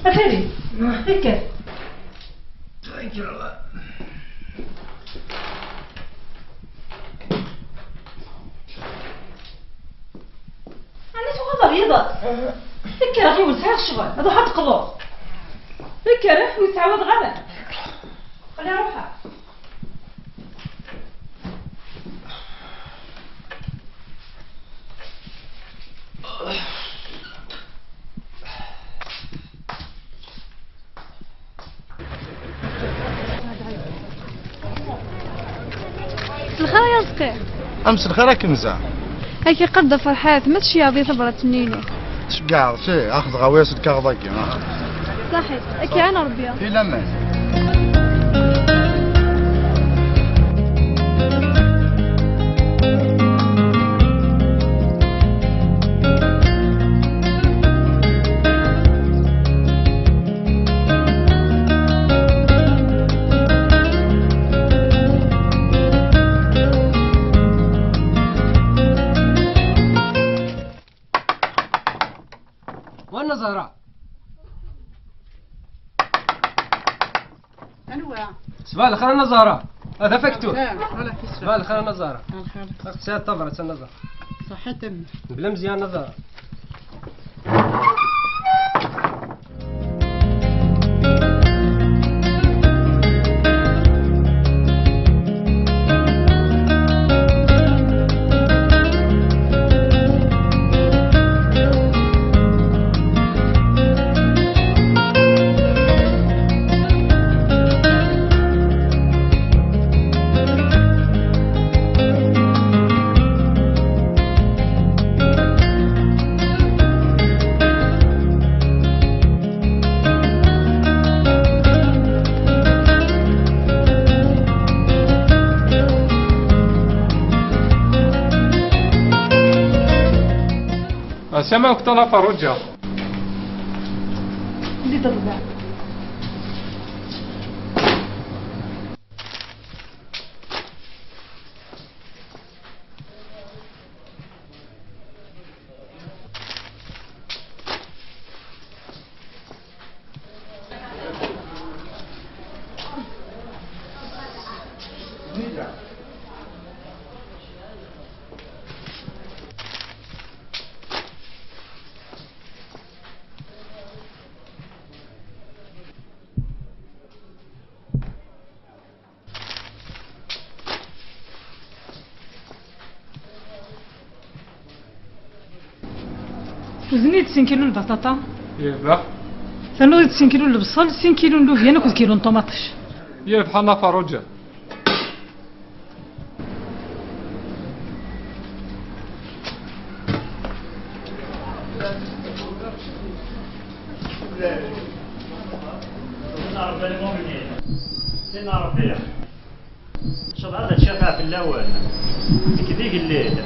أثري فكر أنا شو هذا رياضة فكر أخي وسع الشغل هذا حط قلوب فكر ويتعود غدا خليها روحها الخير يا صقيع امس الخير كنزه هاكي قد فرحات ما تشي هذه ثبرت منيني شقار شي اخذ غوايس الكاغضاكي صحيح هاكي انا ربيا في لمن وين زهراء؟ أنواع صباح الخير انا زهراء هذا فكتور لا ولا في صباح الخير انا زهراء الخير اخت سياد طفرت النظر صحة بلا مزيان نظر سما وقتنا فرجة اللي ضربها وزنيت 5 كيلو البطاطا يبا ثانو 5 كيلو البصل 5 كيلو اللوبيا ناكل كيلو طماطش يبا حنا فرجة شوف هذا تشافها في الاول كذيك الليل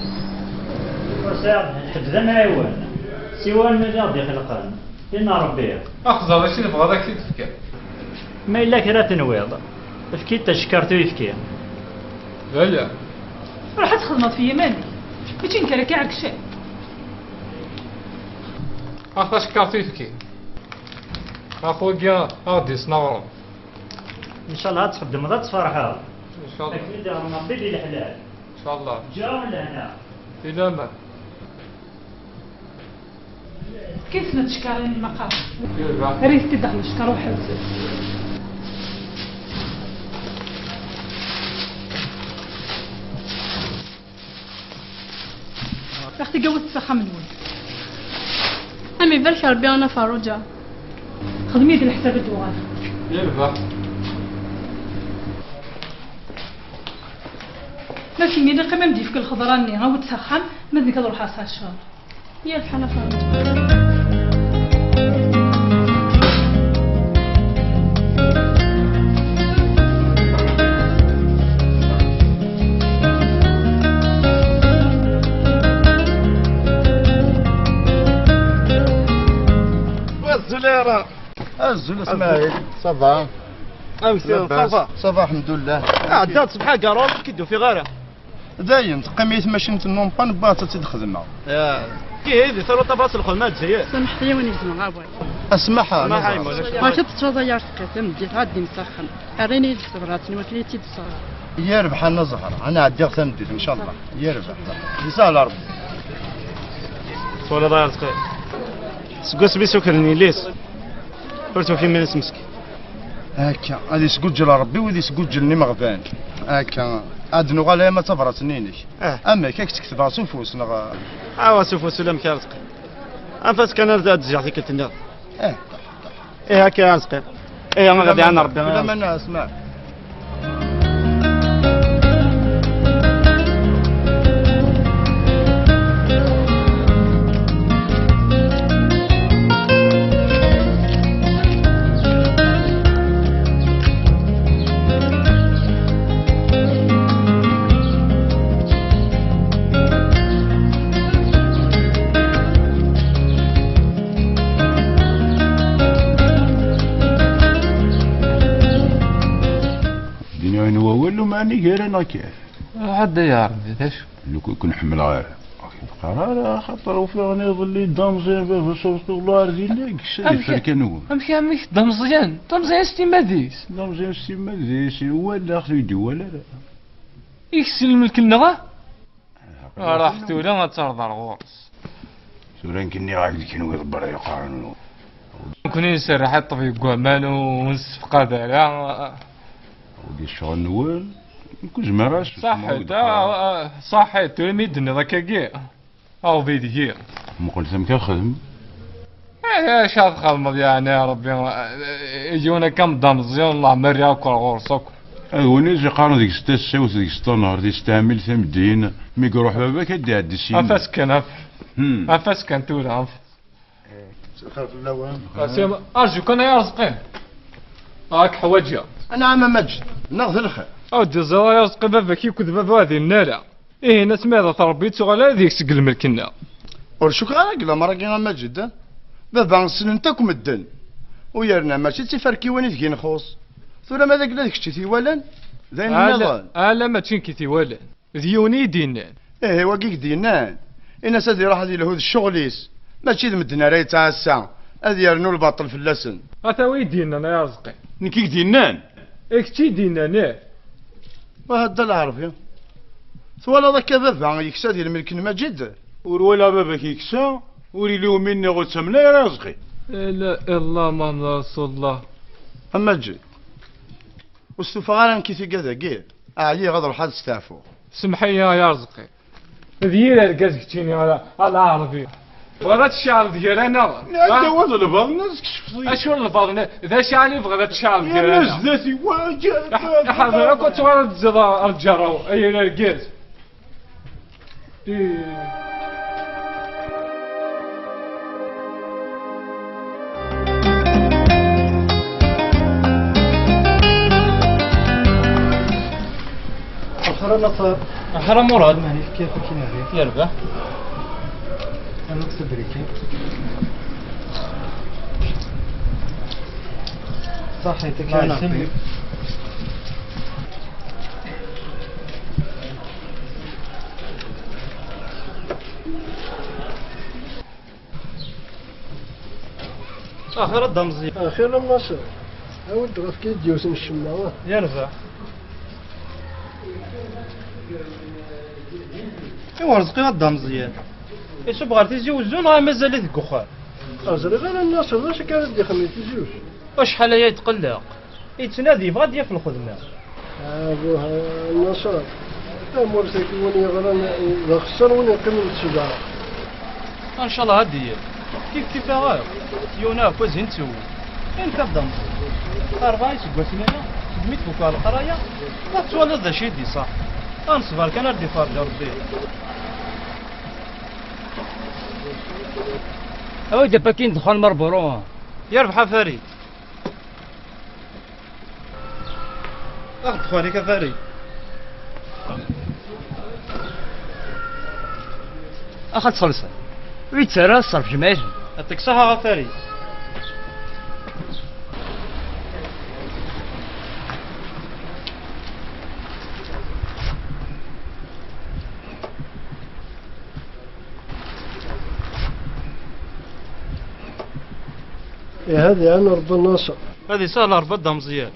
وساعد حفظا ما يوان سوى النجاض يخلقان إنا ربيه اخذ هذا الشيء نبغى ذاك يتفكر ما إلا كرا تنويض فكيت تشكرتو يفكي لا راح تخدمت في يماني ماشي نكرا كاع شيء اخذ شكرتي فيكي اخويا غادي صنعوا إن شاء الله تخدم هذا تفرحها ان شاء الله أكيد ربي لي الحلال ان شاء الله جا ولا هنا الى ما كيف نتشكرين المقام يبا ريت تدخل شكر واحد اختي قوت السخة من وين امي برك ربي انا فروجة خدمي ديال الحساب الدوار يبا ما في ميدان قمم ديفك الخضراني غاو تسخن ما ديك نروح على الشهر يا الحالة فروجة الزليرة الزل اسماعيل صافا صافا صافا الحمد لله عدات صبحا كارول كيدو في غاره داين تقيميت ماشينة النومبان باتا تدخدنا كي هذي صاروا طباس الخدمات زياد سامحتني وين يزمع غابوي اسمحها اسمحها نزهرة. يمولاك. ما شفت تضيع سقيتم ديال غادي مسخن اريني صبراتني ما كليتي تصار يربح النزهرة انا عدي غتمديت ان شاء الله يربح يسهل ربي. ولا ضايع رزقي سكوس بيسكرني ليس فرتو في من مسك هكا هادي سكوجل ربي وهادي سكوجلني مغفان هكا ادنو غالا ما تفرت نينك اما كيك تكتبها سوفوس نغ عاوا سوفو سلام كي رزقي انفاس كان رزق تجي فيك التنيا ايه هكا يا رزقي ايه انا غادي انا ربي بلا ما الناس اسمع الدنيا انا والو ماني غير انا كيف عاد يا ربي ايش لو كون نحمل غير قرار خاطر وفي غني يظل دامزين باب صوت الله رزينك شي فركنو امشي عمي دمزيان ستي ماديس دامزين سي مازيش ولا خصو يدي ولا لا يكسل الملك النغا راح تولا ما ترضى الغورس سوران كني غادي كانوا يضبر يقارنوا كون يسرح يطفي قوامان ونصف قدر ودي الشغل نوال نكون مراش صحيت تلميذ ذاك كي او فيديو ما قلت لهم كنخدم ايش هاد خدمة يعني يا ربي يجونا كم دمزيون الله مريا كل غورسك وني جي قارن ديك 6 ساعات ديك 6 نهار دي استعمل ثمدين مي يروح بابا كدي عاد السين افاسكن افاسكن تولا خاف اللوام قاسم ارجو كان يا رزقي هاك حواجه انا عم مجد ناخذ الخير او الجزائر يا رزقي بابا كي كذب هذه الناله ايه ناس ماذا تربيت ولا هذيك سقل ملكنا ورشوك غالا مرة كينا مجد بابا نسن تاكم الدن ويرنا ماشي تفركي وين تجي نخوص ثم ماذا قال لك شتي ولا زين النظام لا ما تشنكي تي ولا ديوني دينان ايه وكيك دينان انا سادي راح هذه لهود الشغليس ماشي مدنا راي تاع الساعه هذه يرنوا الباطل في اللسن اتا وي دينان يا رزقي نكيك دينان اكتي دينان وهذا العربي ثوالا ذاك بابا يكساد الملك المجد ولا بابا كيكسا وري لو مني غتسمنا يا رزقي لا الله محمد رسول الله مجد واستفغانا كيفي كذا كير اعلي غدر حد ستافو سمحي يا رزقي ذيلا الكازك تشيني على العربي بغات الشعر ديالنا هذا هو البعض الناس كشف اشو الفاضل ذا شعني بغات الشعر يا ديالنا ناس ذاتي واجد حاضر كنت غادي تزيد الجراو اي الكاز اخر مراد ماني كيف كيما يربح انا نقصد بريكي صحيتك يا نعطي اخر الدمزي اخيرا النصر اود غفكي ديوسن الشماوه يرفع ايوا رزقي غدا مزيان ايش بغا تيزوزون راه مازال ذيك اخر ازري غير النصر واش كان دي خميتي زوج وشحال هي يتقلق يتنادي بغا ديال في الخدمه ابوها النصر امورتك وني غران خسر وني قيم الشجاع ان شاء الله هادي كيف غير يونا فوزين تسوي انت بدم اربعه سكواتنا خدمت فوق على القرايه ما تولد ذا شي دي صح انصبر كان ردي فرج ربي او دابا كاين دخل مربرون يربح فريد اخذ خوانيك فريد اخذ صلصه ويتسرى الصرف جماجم يعطيك الصحة فريد هذه أنا رب الناصر. هذه سهلة ربطها مزيان.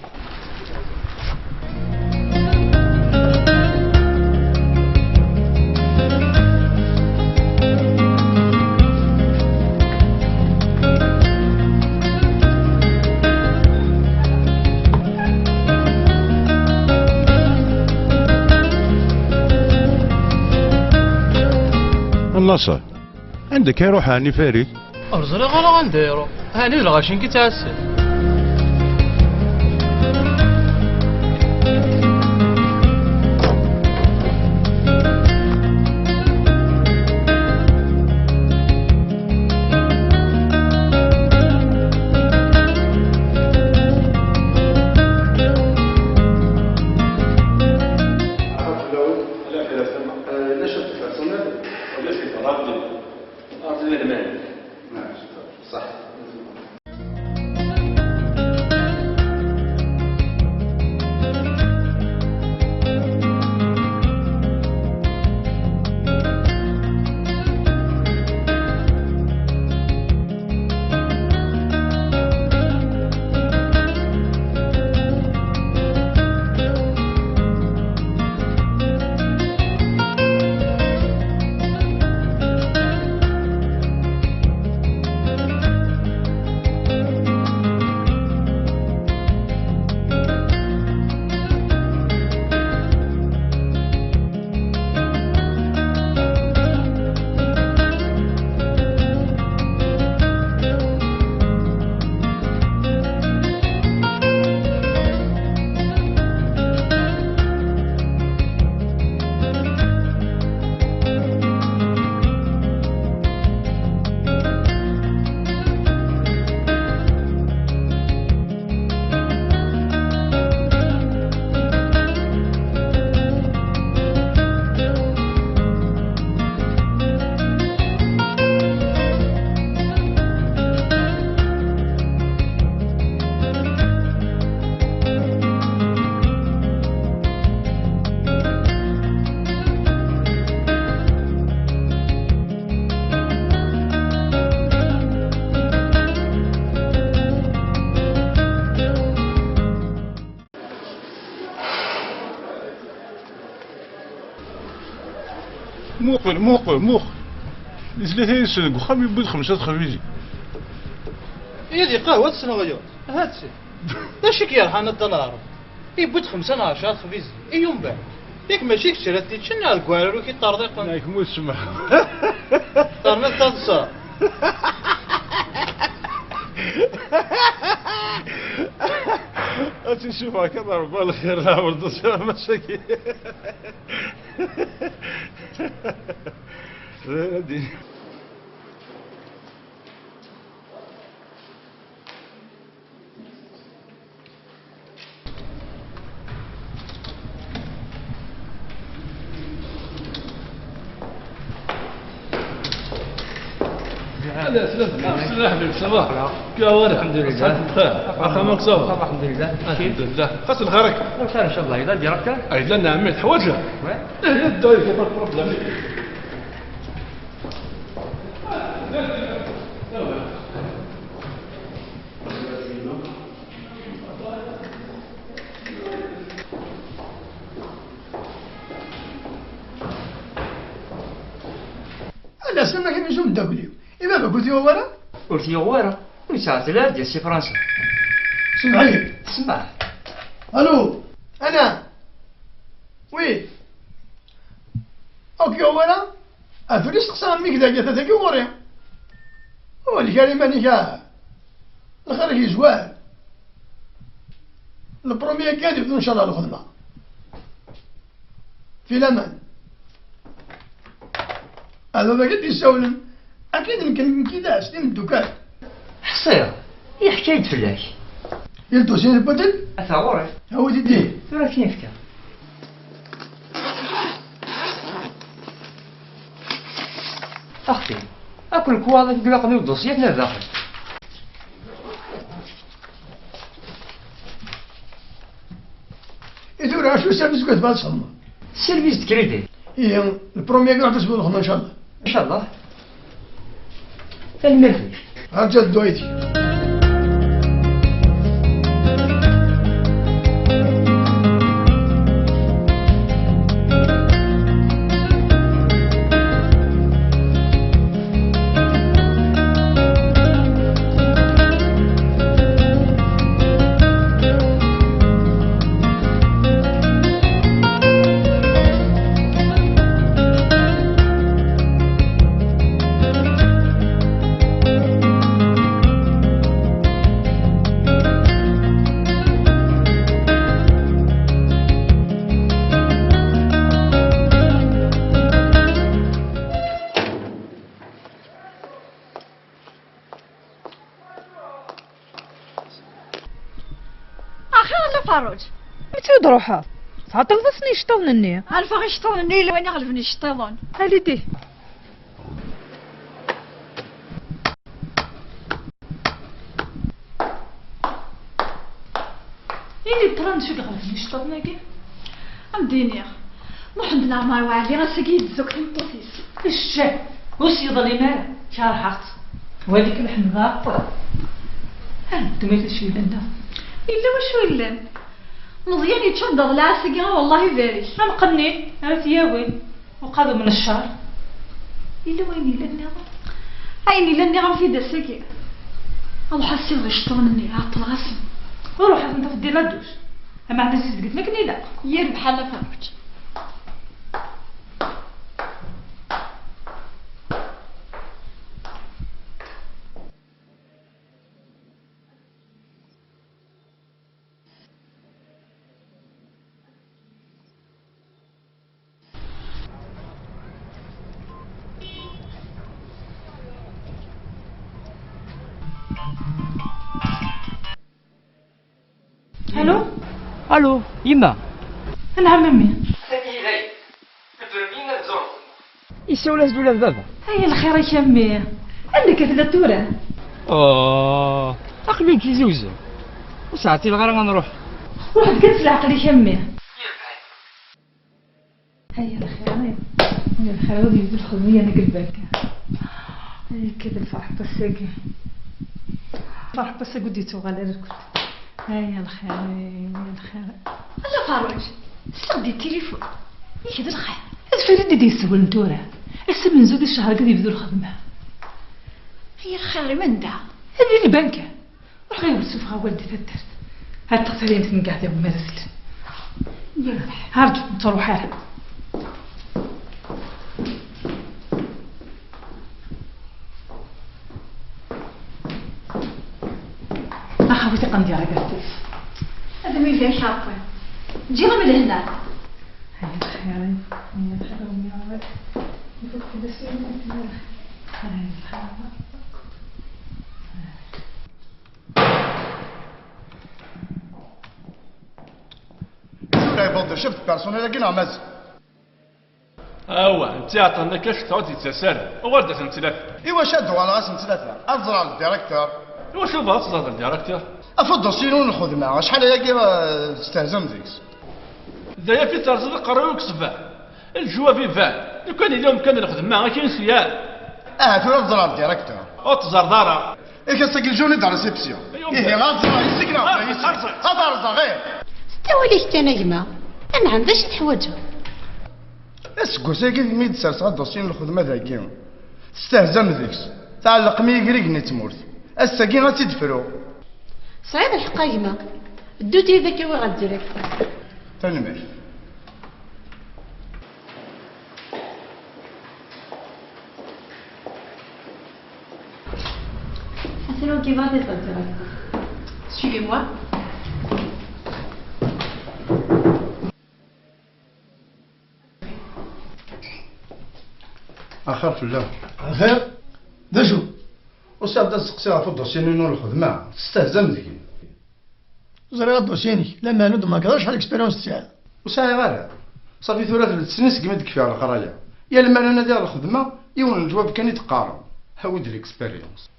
النصر عندك يروح هاني فريد. أرزلي غلا غنديرو هاني الغاشين كي تعسل. موقل ثلاثة يسنق وخم يبود 5 خبيزي. هي دي قهوة السنغيو هاتسي داشي كيرحان الدولار يبود 5 10 خبيزي يوم بعد ياك ماشي كشرات تشنا الكوارو كي طرديق نايك مو تسمع طرنا تصا تشوفها كذا ربما خير لا ولد مشاكل هادي صباح كاوار الحمد لله بخير صباح الحمد لله الحمد لله خاص خيرك خير ان شاء الله اذا ديركت ايضا نعم حواجه الدوي كيف البروبليم أنا سمع كيف يزوم دبليو إذا ما قلت ورا قلت ورا وساعة لا ديال سي فرنسا سمعي تسمع ألو أنا وي أوكي ورا أفريس قسام ميك ذا جثة ذاك ورا هو الكلمة نكاح الخارج يزوال البرومية كادف إن شاء الله الخدمة في الأمان هذا ما قد يسولن أكيد يمكن كذا سنين الدكان حصير هي حكاية فلاك يلتو سين البدل أثاوري هو دي ثورة كيفك أختي أكل كواضي في قلق الدوسيات لا داخل يدور شو سيرفيس قد بالصم سيرفيس كريدي إيه البرومية قاعد تسبق الخدمة إن شاء الله إن شاء الله المرفي رجعت دويتي فاروج متى روحها تعطل ضسني يشطون النية عارفه غير شطون النيل وين يغلبني الشطيضون هالي دي إلي تران شو غلبني شطبنا كي امديني محمد ما يوعدي غنسقي الزوك نطوسيس الشاب وش يضلي مالا شارحت وهذيك الحمضاء هانتو ما تشوي لنا الا واش ولا مزيان يتشد العسقي والله باري انا قني انا ثيابي وقادوا من الشهر الا وين الا النظام عيني لاني غنفي داسكي الله حسي غير شطونني عطل غاسم وروح انت في الدير ندوش اما عندها زيد قلت لك نيدا يا بحال فاروج الو الو يما انا عمي يسول زدولا بابا هيا الخير يا امي عندك ثلاث تورا اقلي كي زوز وساعتي الغير غنروح روح تقلس العقل يا امي هيا الخير هيا الخير ودي بالخدمية انا قلبك هيا كذا الفرح بساقي فرح بساقي وديتو غالي ركض هيا الخير هيا الخير لا فاروج استخدي التليفون يكذا الخير فريد دي يسول نتورا هسه من زود الشهر قد يبدو الخدمة هي الخير من دا هذه البنكة روح غير نشوفها والدي تدرت هاد تقتلين من قاعدة ومرسل هرجو نروح حالها أخوتي قندي على قلتي هذا مين فيه شاطر جينا من هنا هيا الخير هيا الخير ومي عرف يفوت كل شيء هيا الخير لا يفضل شفت بيرسونيل كي نعمز اوا انت عطانا كاش تعود يتسال وردة نتلاف ايوا شادوا على غاس ثلاثة ازرع الديريكتور ايوا شوف اصلا الديريكتور افضل سينون الخدمة شحال هي استهزم ديكس دايا في ترزل قراوك صباح الجواب يبان لو كان اليوم كان الخدمة كاين سيال تولى ازرع الديريكتور او تزردارا ايه كسك الجوني دار ريسبسيون ايه غازرع يسكنا هذا غير تولي نجمة انا عنداش تحوجها اسكو ساكي ميد سارس غادوسين الخدمة ذاكي تستهزم ديكس تعلق ميقريق نتمورت الساكي غاتيدفرو صعيب الحقايمة الدوتي ذاك هو غاديريك تنمر C'est qui va être intéressant. Suivez-moi. اخر في الله خير ذا شو وسا بدا تسقسي في الدوسيين نور الخدمة تستهزم ديك زريغ دوسيني لما نود ما كداش على الاكسبيريونس تاعها وساعي غير صافي ثلاث سنين كما تكفي على القرايه يا لما انا ديال الخدمه يون الجواب كان يتقارن هاود الاكسبيريونس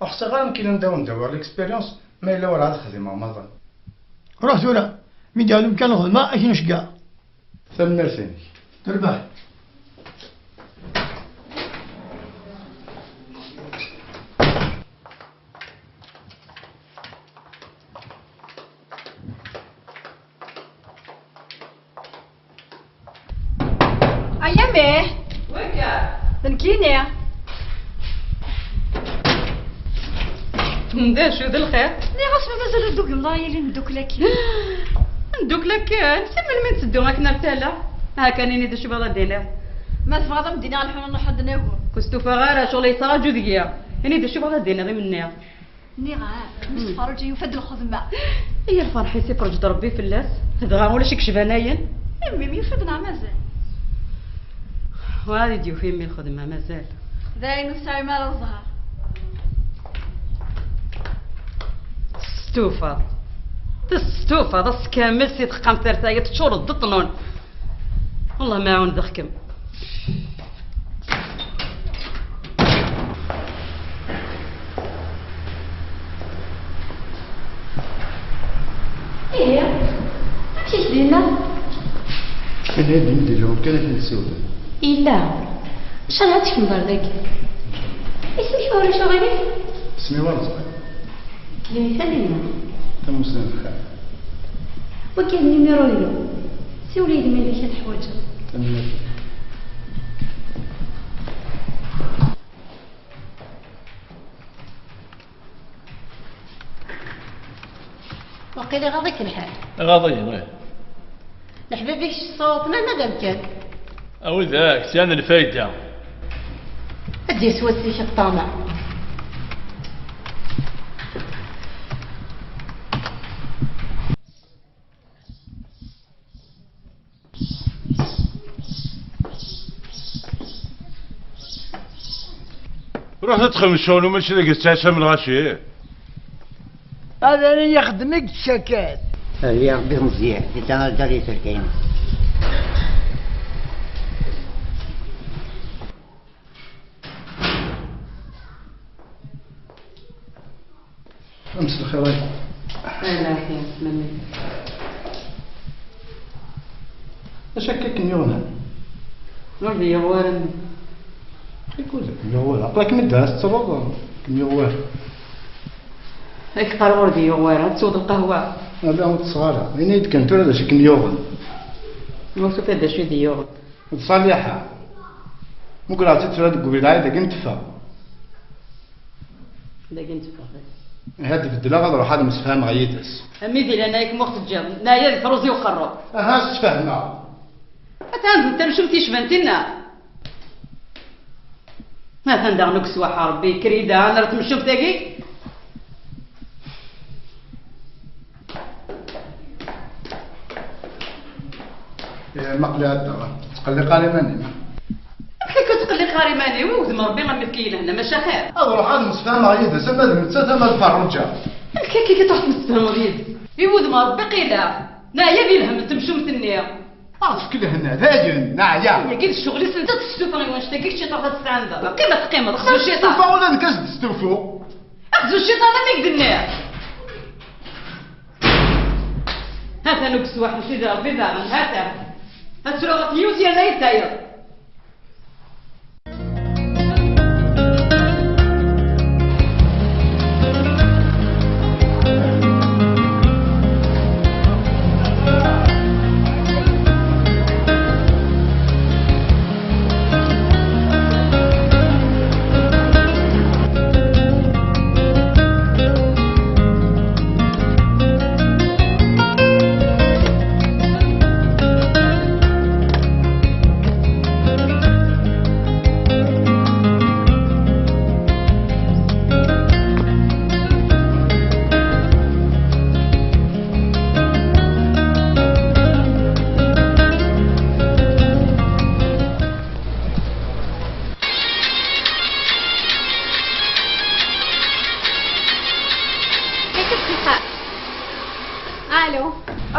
احسن غير يمكن ندور الاكسبيريونس ما الا ورا هاد الخدمه ماضي روح ثورة من ديالهم كان الخدمة اكين شقا ثمر ثاني تربح أيامي ويكا تنكيني ندير شو ذا الخير ني غاس ما مازال ندوك الله يلي ندوك لك ندوك لك نسمى من تدو غاك نرتالا ها كان يني دشي بلا دينار ما تفاضل مدينا الحين نحد ناكل كستو فغارة شغل يتراجو ذيا يني دشي بلا دينار مني ني غا نصفر جاي يفد الخدمة هي الفرح يسيب رجد ربي في اللاس هذا ولا شي كشباناين امي يفدنا مازال وهذه ديو في امي الخدمة مازال داين وساي مال الزهر ستوفا تستوف هذا كامل سي تقام ترتاية تشور الضطنون والله ما عون ذخكم. ايه ماشي دينا كان هادي ندير لهم كان في السوداء. الا شحال هاتك من بردك اسمك ورا شغالي اسمي ورزق. كلمة سليمة تم مسلم بخير. وكان نيميرو له سي وليدي ملي كان حوايجه. تمام. وقيل غاضيك الحال غاضي الحباب فيك صوتنا مادام كان او ذاك سان الفايده ادي سواسيك الطامع. روح تتخمشون وماشي ذاك الساعه من الغاشي. هذا اللي يخدمك الشكات. يا ربي مزيان انت داري تركين. امس الخير. لا خير مني. اشككني هنا. نوري يغوارن. يقول لك يغوار عقلك مداس ترضى يغوار. هيك قال وردي يغوار تسود القهوة. هذا هو الصغار وين يد كنت ولا شكل يوغل. ما سوف هذا شو دي يوغل. صالحة. ممكن عطيت ترى تقول لي هذا كنت فا. هذا كنت فا. هذا بدلا غادي روح هذا مسفهم غيتس. أميدي لأنا يك وقت الجام نايا الفروزي وقرب. ها تفهمنا. أنت مشمتي شبنتنا. ما تندع نكس وحربي كريدة أنا رت مشوف تاقي. مقلي هذا تقلي قاري ماني. كيف تقلي قاري ماني وذم ربي ما مسكين هنا ماشي خير. هذا روح هذا مسفهم غيتس سما المتسا ما الفرجة. كي تروح تمسفهم غيد. يوذم ربي قيلة. نايا بيلهم تمشوم تنيا. عرف كل هنا ذاجن نعيا. يا كي الشغل سنت تستوفى غير واش تاكيك شي تروح تستعند. قيمة تقيمة خذوا الشيطان. تستوفى ولا نكاش تستوفوا. خذوا الشيطان ما يقدرنا. هاتا نكس واحد شي دار بيضاء هاتا. هاتروغ يوزي انا يتاير.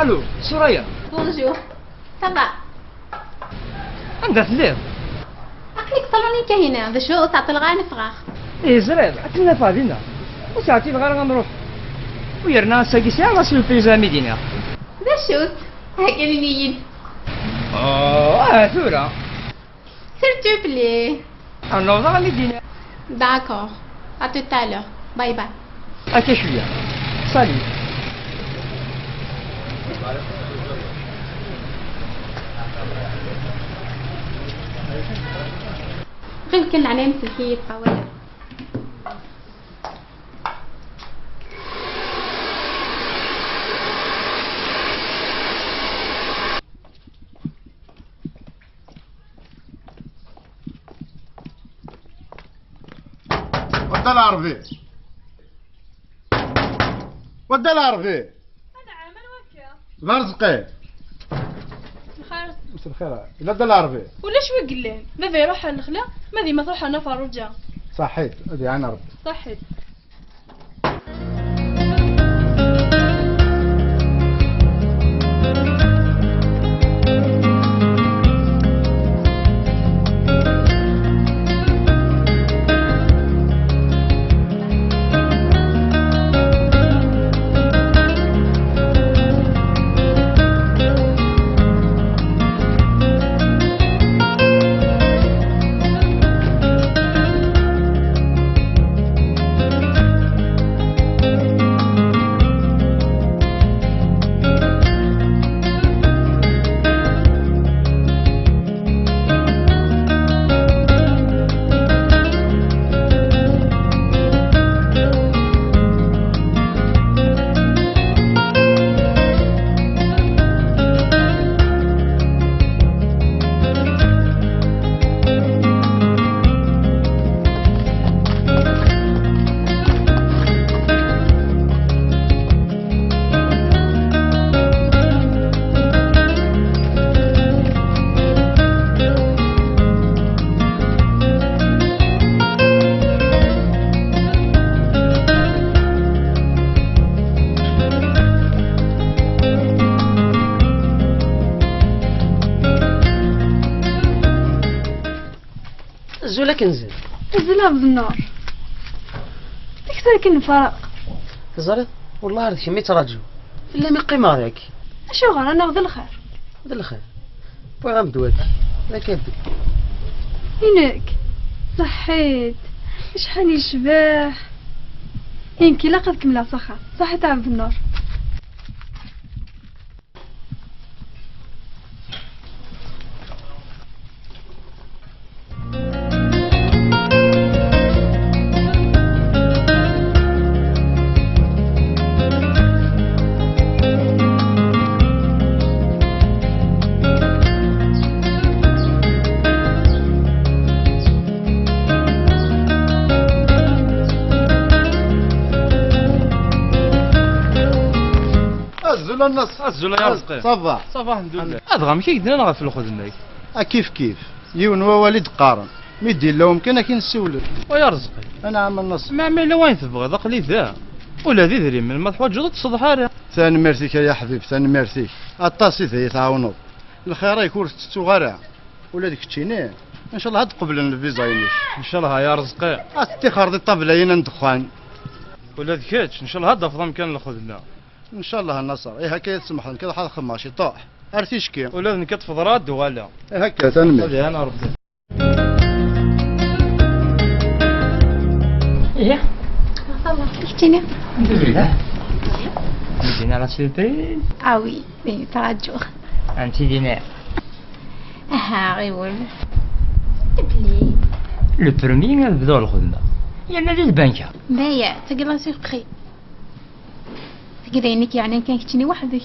الو سوريا. بونجور صباح. عندها تليف. أكلك طلوني هنا باش تعطي الغاني فراخ. ايه زريب عطينا فادينا وساعتين غير غنروح ويرنا ساقي ساعة غاسل البيزا مدينة. بشوت هاكا نيين. ثورة. سير تو بلي. نوض على مدينة. داكور à tout à l'heure. باي باي. هاكا شوية. سالي. يمكن علامة الكيف ولا ودا العربي ودا العربي نعم انا واكيه مرزقي الخير مسا الخير لا دا العربي ولا شوي قلين ما في روح النخله ما ذي ما تروح انا فرجه صحيت هذه عين ربي صحيت نزول كنزل نزلها بالنار ديك نفرق تزري والله هذاك مي تراجو الا ما قيمه هذاك اشو غير انا غد الخير هذا الخير بغي غنبدوك لا كيبدو هناك صحيت شحال يشبه يمكن لا قد كملها صخا صح تعب بالنار النص الزول يا رزقي صافا الحمد لله هذا ماشي يدنا في الخدمه كيف كيف يون ووالد قارن ميدير لهم كان كي نسولك ويا رزقي انا عم النص ما الا وين تبغي ذاك اللي ذا ولا ذي ذري من ما تحوج تصدح هذا ثاني ميرسيك يا حبيب ثاني ميرسيك الطاسي ذي تعاونوا الخير يكون تتوغرع ولا ديك تشينيه ان شاء الله هاد قبل الفيزا ينيش ان شاء الله يا رزقي استخار دي الطبله ينا ندخان ولا ذكيتش ان شاء الله هذا افضل مكان الخدمه ان شاء الله النصر ايه هكا يسمح لنا كذا حال خماشي طاح ارتيش كي ولا نكتف ضراد ولا ايه هكا تنمي انا ربي ايه صافا شفتيني الحمد لله دينا على سيربريز وي بي تراجو انت دينا غيول بلي لو بروميي نبداو الخدمه يا نادي البنكه بايع تقرا سيربري تقرا انك يعني كان كتشني وحدك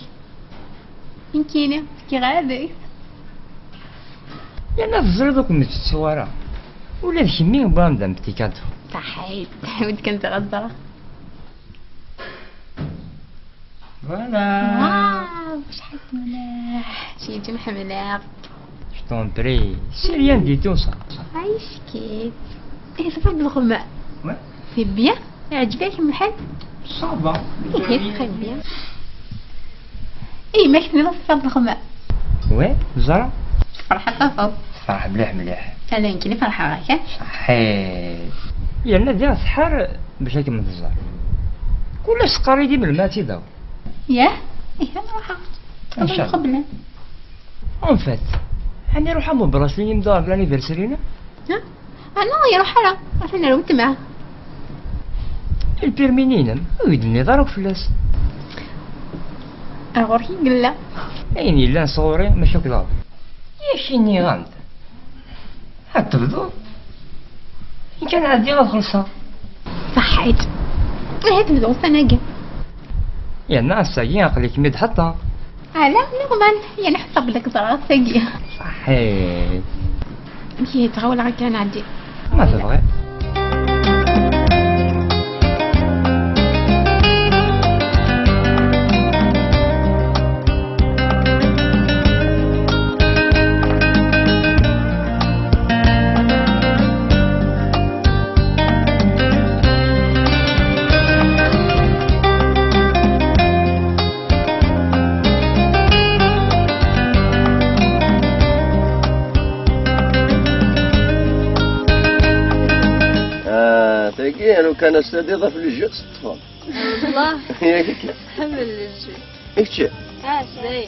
يمكن كي غادي يا ناس زربكم التصويره ولا الكميه باندم بتيكاتو صحيت ودك انت غدره فوالا واو شحال ملاح شي جمح ملاح شتون بري سيريان دي توسا عايش كيت ايه سفر بالغماء سي بيان عجبك المحل صافا ايه تخي بيان ايه ما كنت نص سفر بالغماء وي زرا فرحة صافا فرح مليح مليح انا يمكن فرحة غاك صحيت يا نادي سحر باش هاك من الزهر كل سقاري دي من الماتي داو ياه ايه انا راح ان شاء الله قبل اون فات انا نروح امو براسلي مدار بالانيفرسارينا ها انا يروح على عشان نروت معاه البيرمينينم ويدني دارك فلاس اغوركي قلا ايني لا صوري ماشي كلاف ياشيني غاند حتى بدو إن كان عادي غتخلصها صحيت هاد بدو سناقي يا ناس ساقي عقلك مد حتى على نغمان يعني حسب لك زرع ساقي صحيت مشي تغول غا كان عندي ما تبغي لو كان استاذ في الجو تصطفى والله ياك حمل الجو اكتشف شاي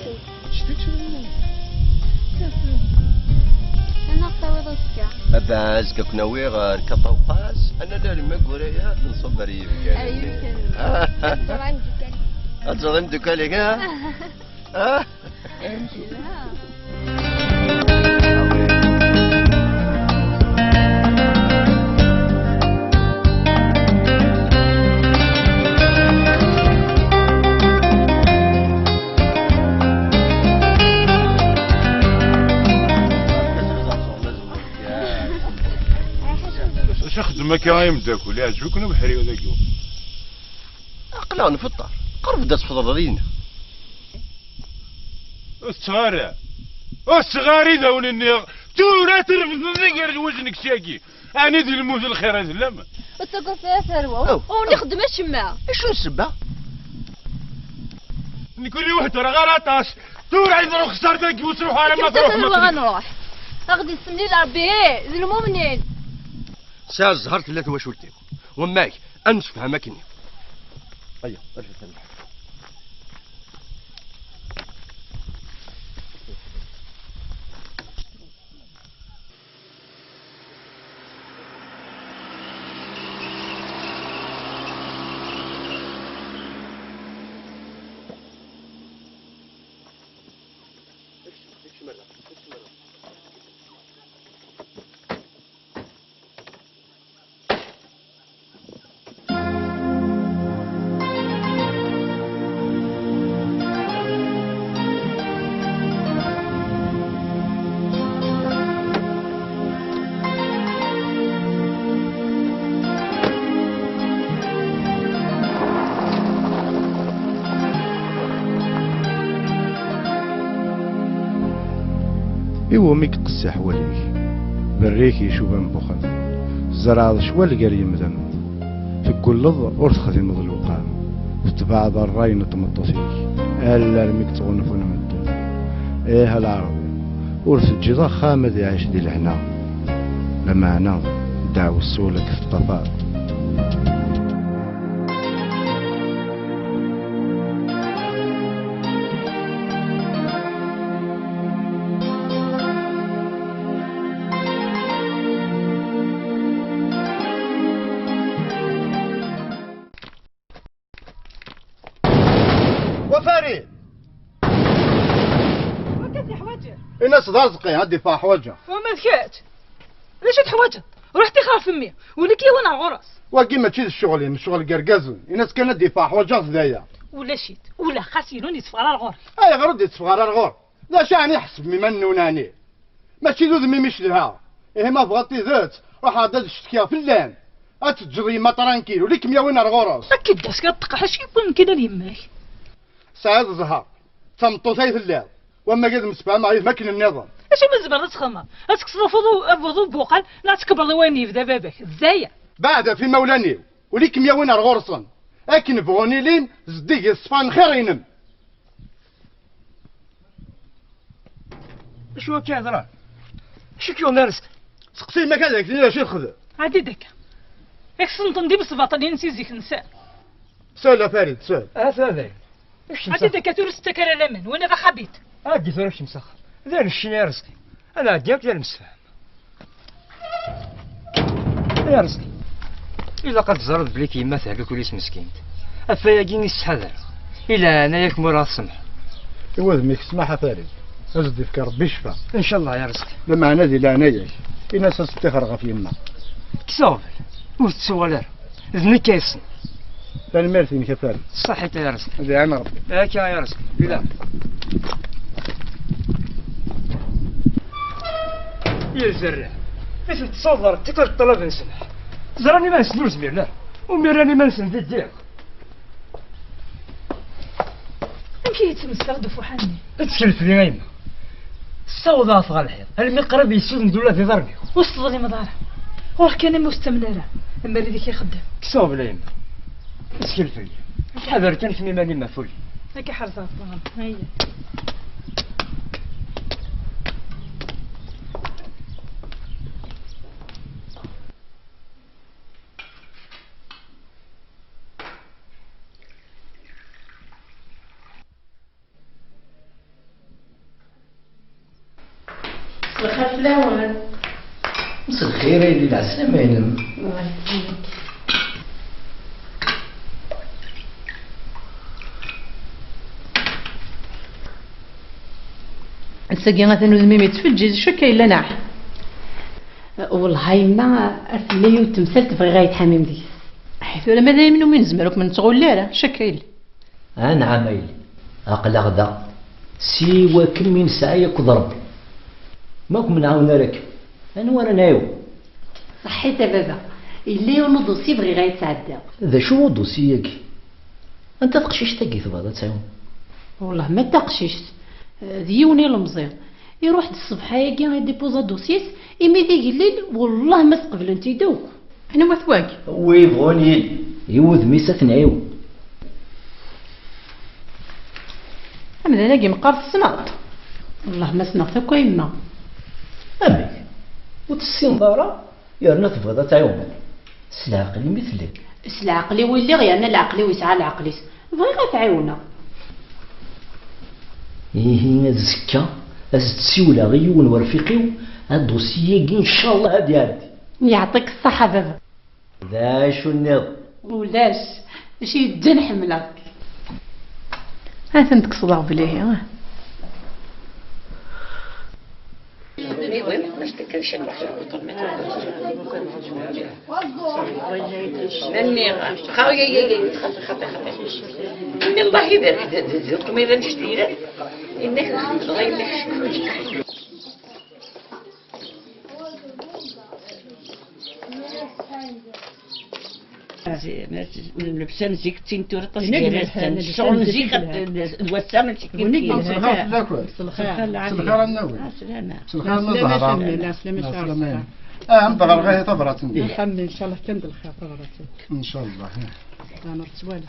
انا قوضتك باز كنا ويغ كطوقاس انا داري ما قريات نصبر يبقى ايوه اتصل عندك عليك ها خدمة كاين داكل يعجبك ولا بحري هذاك اليوم اقلع نفطر قرب داس فضل لينا الصغاري الصغاري ذاون النيغ تورا ترفض ذكر وزنك شاكي انا دي الموت الخير هذا لما وتقول فيها ثروة ونخدم الشماعة شو السبة؟ نكوني واحد راه غلطاش تورا يضرب خسارتك وتروح على ما تروح ما غنروح اغدي السمني لربي ذي المؤمنين ساعة الزهر ثلاثة واشولتي وماك أنفهمك كني. أيوة ألف سلام. إيوا ميك قسي حواليك بريك يشوف بوخان زرع شوال قال يمدن في كل لظ ور تخدم ذ الوقام وتبعض الراي نطمطوسيك الا رميك تغنفون مدن ايه العربي ور تجي خامد يعيش دي الهنا لما هنا دعو السولك في الطفاء. وفريد وكاتي حواجه الناس رازقي هدي فيها حواجه وما ذكات ليش تحواجه رحتي خاف امي ولكي وانا غرس واقي ما تشيل الشغل من الشغل قرقازون الناس كان هدي فيها حواجه ذايا ولا شيت ولا خاسيروني صفار الغور اي غردي صفار الغور لا شعني يحسب ممن وناني ماشي ذو ذمي مش لها إيه ما بغطي ذات راح عدد الشتكيا في اللان أتجري ما ترانكيل وليك ميا وين الغرس أكيد داس كتقحش يكون كده ليماك سعاد الزهر تمطو في اللان وما قد مسبع معي ماكن النظام اش من زبر تخمر اسك صرفوا بوقال لا تكبر وين يبدا باباك ازاي بعد في مولاني وليك ميا وين الغرسن اكن بغوني لين زديق الصفان خير ينم شو كيهضر شو كيو نارس سقسي ما كان لك لا شي خذ عادي داك ياك سنطن دي بالسباطه اللي نسيزيك نساء سؤال فريد سؤال هذا عادي داك تورس تكرا لمن وانا غا خبيت عادي تورش مسخر ذا الشيء يا رزقي انا عديك ذا المسفهم يا رزقي إلا قد زرد بليك يما ثابك وليس مسكين أفاياكيني السحذر إلا أنا ياك مراد سمح يوذ ميك سماحة فريد أزدي فيك ربي شفا إن شاء الله يا رزقي لما عنادي لا عناياك إنا ستخرغ في يما كسوفل وتسوالر ذني كيسن ثاني ميرتين كفاري صحيت يا رزقي هذا عنا ربي هاك يا رزقي بلا يا الزرع كيف تصور تقدر الطلب نسمح زراني ما نسلوز مير وميراني ما نسن ديك كي يتمسك فوحاني تسكلف لي غيما السوضة في الحيط المقرب يسود ندولا في ضربي وصل لي مدار هو كان مستمنره اما اللي ذيك يخدم كسوب لي يما تسكلف لي حذر كان في مالي ما فولي هاكي حرزات هيا الخير فلاوان مسا الخير يا ليلى عسلامة ينم الله يسلمك الساقي غاثنو ذميمي تفجز شو كاين لا ناح والله يما ارثلي وتمثلت بغي غايت حميم ديك حيث ولا ماذا منو من زمرك من تغول لا شكاين نعم ايلي عقل غدا سيوا كل من سايك وضرب ماكم نعاون راك انا وانا نايو صحيت بابا اللي يونو دوسي بغي غايتعدى هذا شو دوسيك انت تقشيش تاكي تبغى تعاون والله ما تقشيش ديوني المزير يروح الصباح كي غيديبوزا دوسيس ايمي ديك الليل والله ما تقبل انت دوك حنا ما ثواك ويبغوني يوذ ميسة نعيو انا لاقي مقارف السناط والله ما سناط هكا يما امك وتسين دارا يرنا تبغى تعاون سلاقلي مثلك. العقلي ويلي غير انا العقلي ويسعى العقليس بغي تعاونا. إيه زكا تسيولا غيون ورفيقيو الدوسيي ان شاء الله هادي يعدي. يعطيك الصحة بابا. لا شو النظام ولاش شي يدن حملك هاتنتك صداع بليه. الله يبارك ما إذا نشتي إنك غير لك نلبسها نزيك تينتور طاسكين شغل نزيك الوسام نزيك سلخير النووي سلخير النظهر لا سلامة أهم بغل غاية طبرات نحمل إن شاء الله كند الخير طبرات إن شاء الله أنا رتوالا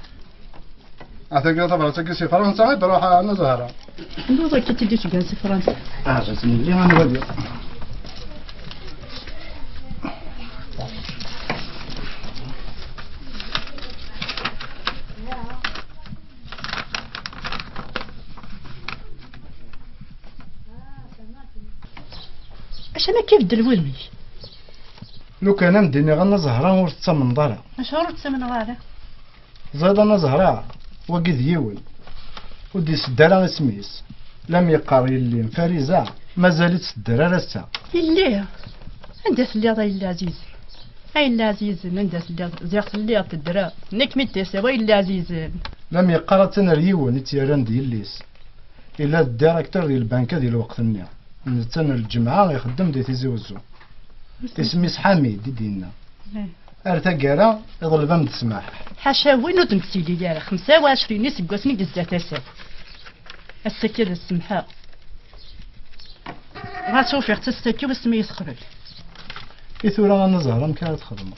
أعتقد طبرات كيسي فرنسا بروح أنا زهرة ندوز كي تديش كنسي فرنسا جاتني اللي أنا ودي اش انا كيف دلولني لو كان مديني غنا زهرة ورثة من دارها اش ورثة من غارة زاد انا زهرة وقد يول ودي سدارة اسميس لم يقر يلي مفارزة مازالت سدارة راسها اللي عندها اللي ضاي العزيز هاي العزيز عندها اللي زيغت اللي تدرا نك ميتيسا وي العزيز لم يقر تنريون تيران دياليس الا الديريكتور ديال البنكه ديال الوقت النيا نتن الجمعه يخدم دي تيزي وزو اسميس حميد دينا ارتا كارا يضل بام تسمح حاشا وين تمثيلي يا 25 يسقسني بزاف اسف السكر السمحه غاتشوفي تستكي واسمي يسخرج كي ثورا انا زهره مكا تخدم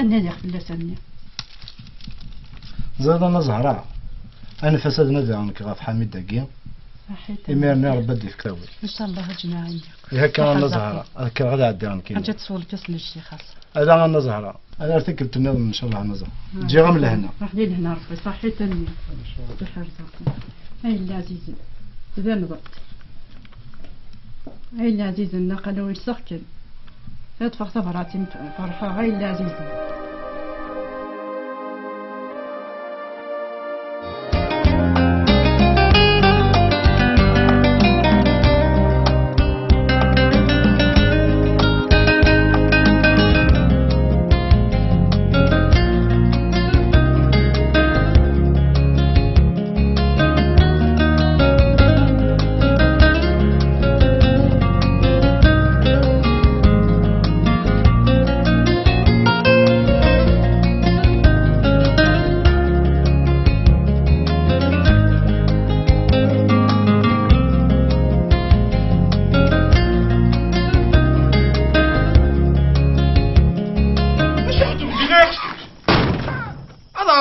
انا اللي خفله ثانيه زاد انا زهره انا فسادنا ديالك غاف حميد داكي إميرنا ربي ديك كاوي إن شاء الله جماعي يا كان أنا زهرة هكا غدا عدي عنك أنت تصور كسل الشيء خاص هذا أنا زهرة أنا ارتكبت النظام إن شاء الله أنا زهرة تجي غا من لهنا راح لهنا ربي صحي تاني بحال هاي العزيزة إذا نضبط هاي العزيزة الناقة لو يسخن يدفع ثمراتي فرحة هاي العزيزة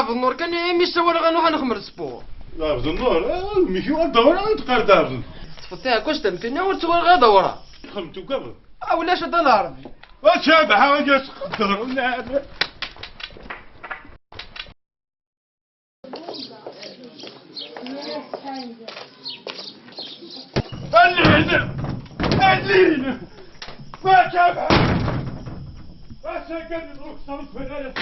النور كان يسوى غنروح نخمر السبور. لا بد النور ميكيو غدور تقار دار. تفتيها كوش تمتني وتسوى غدورة. خمتو قبل. ولاش هذا العربي. وشابح وجاس قدر ولا الليل ما شابح. ما سكن الرخصة في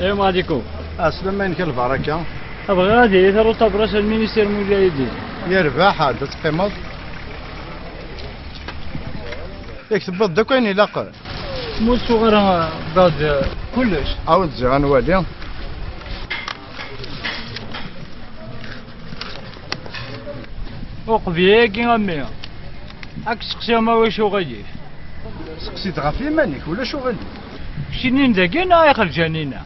السلام عليكم. السلام عليكم البركة. أبغى غادي تروح تبرش المينيستير المجاهدين. يربح هذا تقيمض يكتب بدا كاين يلاقى مو صغير بعد كلش عاود زي غنوالي وقبياكي غمي هاك سقسي ما واش غيف سقسيت غف يمانك ولا شغل شنين داكي نا يخرج جانينا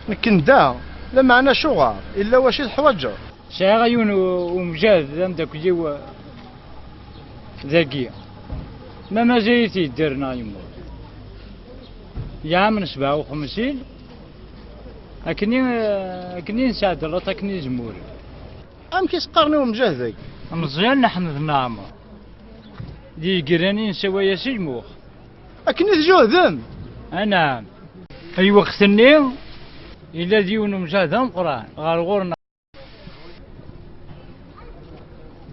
لكن دا لا معنى شغل الا واش الحواجه شي غيون ومجاهد ذم داك جيو ذاكيه ما زيتي درنا يموت يا من 57 اكني نساعد الله تكني زمور ام كيسقرني ومجاهدك مزيان نحمد النعمه دي قراني نسوي يا سجموخ اكني تجهدم انا اي وقت النيو الا ديون مجاهدهم قران غارغورنا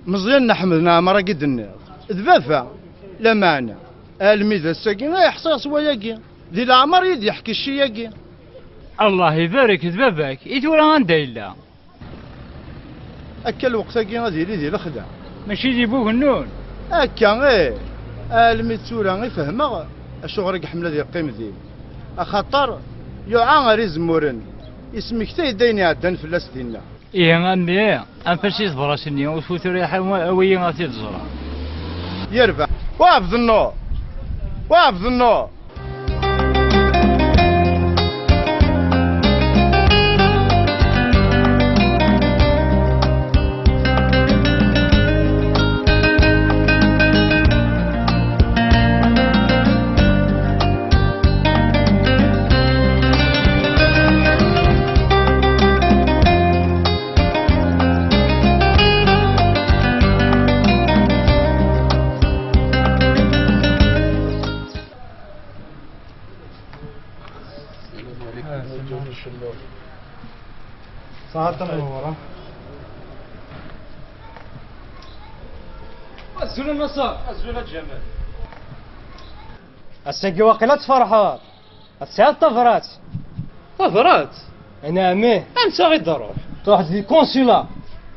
مزيان نحمدنا مرة قد النار ذبافة لا معنى الميزة الساكنة يحصي سواياكي ذي العمر يدي يحكي الشياكي الله يبارك ذبابك يتورا عندها الا اكا الوقت كي غادي لي ديال الخدع ماشي يجيبوه النون اكا ايه الميتسورا يفهمها الشغل حمله ديال قيم ديال اخاطر يوعى غير زمورن اسمك تا يديني عدن في اللاستينا إيه غامي أنفسي براسني وفوت ريحة وين غاتي تزرع يربح وعبد النور وعبد النور صارت منورة أزول النصر أزول الجمال الساقي واقيلا تفرحات الساعات طفرات طفرات أنا عمي أنت غير ضروح تروح في الكونسولا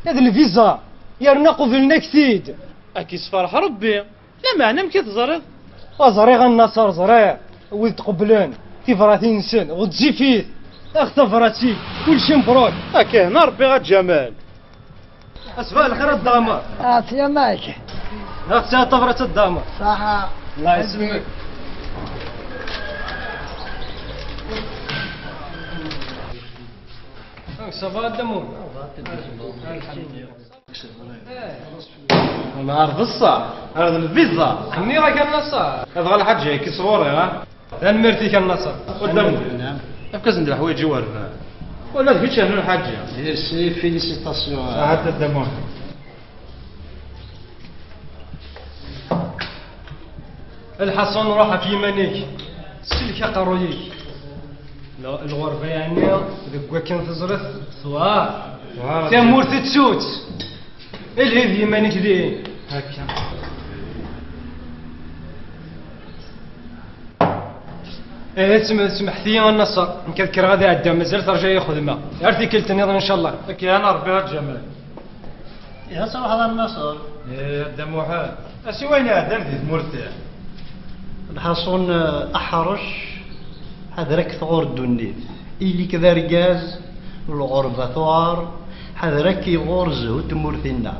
هذا الفيزا يرنقوا في النكتيد أكيد فرح ربي لا معنى مكي تزرد وزريغ النصر زريغ ولد تقبلون تفراتين سن وتجي فيه اختفرتي كل شيء مبروك هكا هنا ربي غاد جمال اسفل الخير الدامر يا مايك اختها طفرة الدامر صح الله يسلمك صباح الدمون نهار الصح هذا الفيزا مني راك النصر هذا الحاج كي صغوري ها المرتي كان النصر قدام نعم ابقى ندير حوايج جوار ولا فيتش هنا الحاجه ميرسي فيليسيتاسيون هذا الدمون الحصن روحها في يمانيك سلك قرويك الغربة يعني ذكوا كان تزرث صوار تمور تتسوت الهي في يمانيك ذي هكا ايه سمح فيا النصر نكذكر غادي عدا مازال ترجع ياخذ ما عرفتي كلت نظر ان شاء الله لكن انا ربي هاد جمال يا صباح هذا النصر ايه دم وحال اسي وين ادم في مرتاح الحصون احرش حذرك ثغور الدنيت إلي كذا رجاز والغربة ثوار حذرك يغور زهو تمورثينا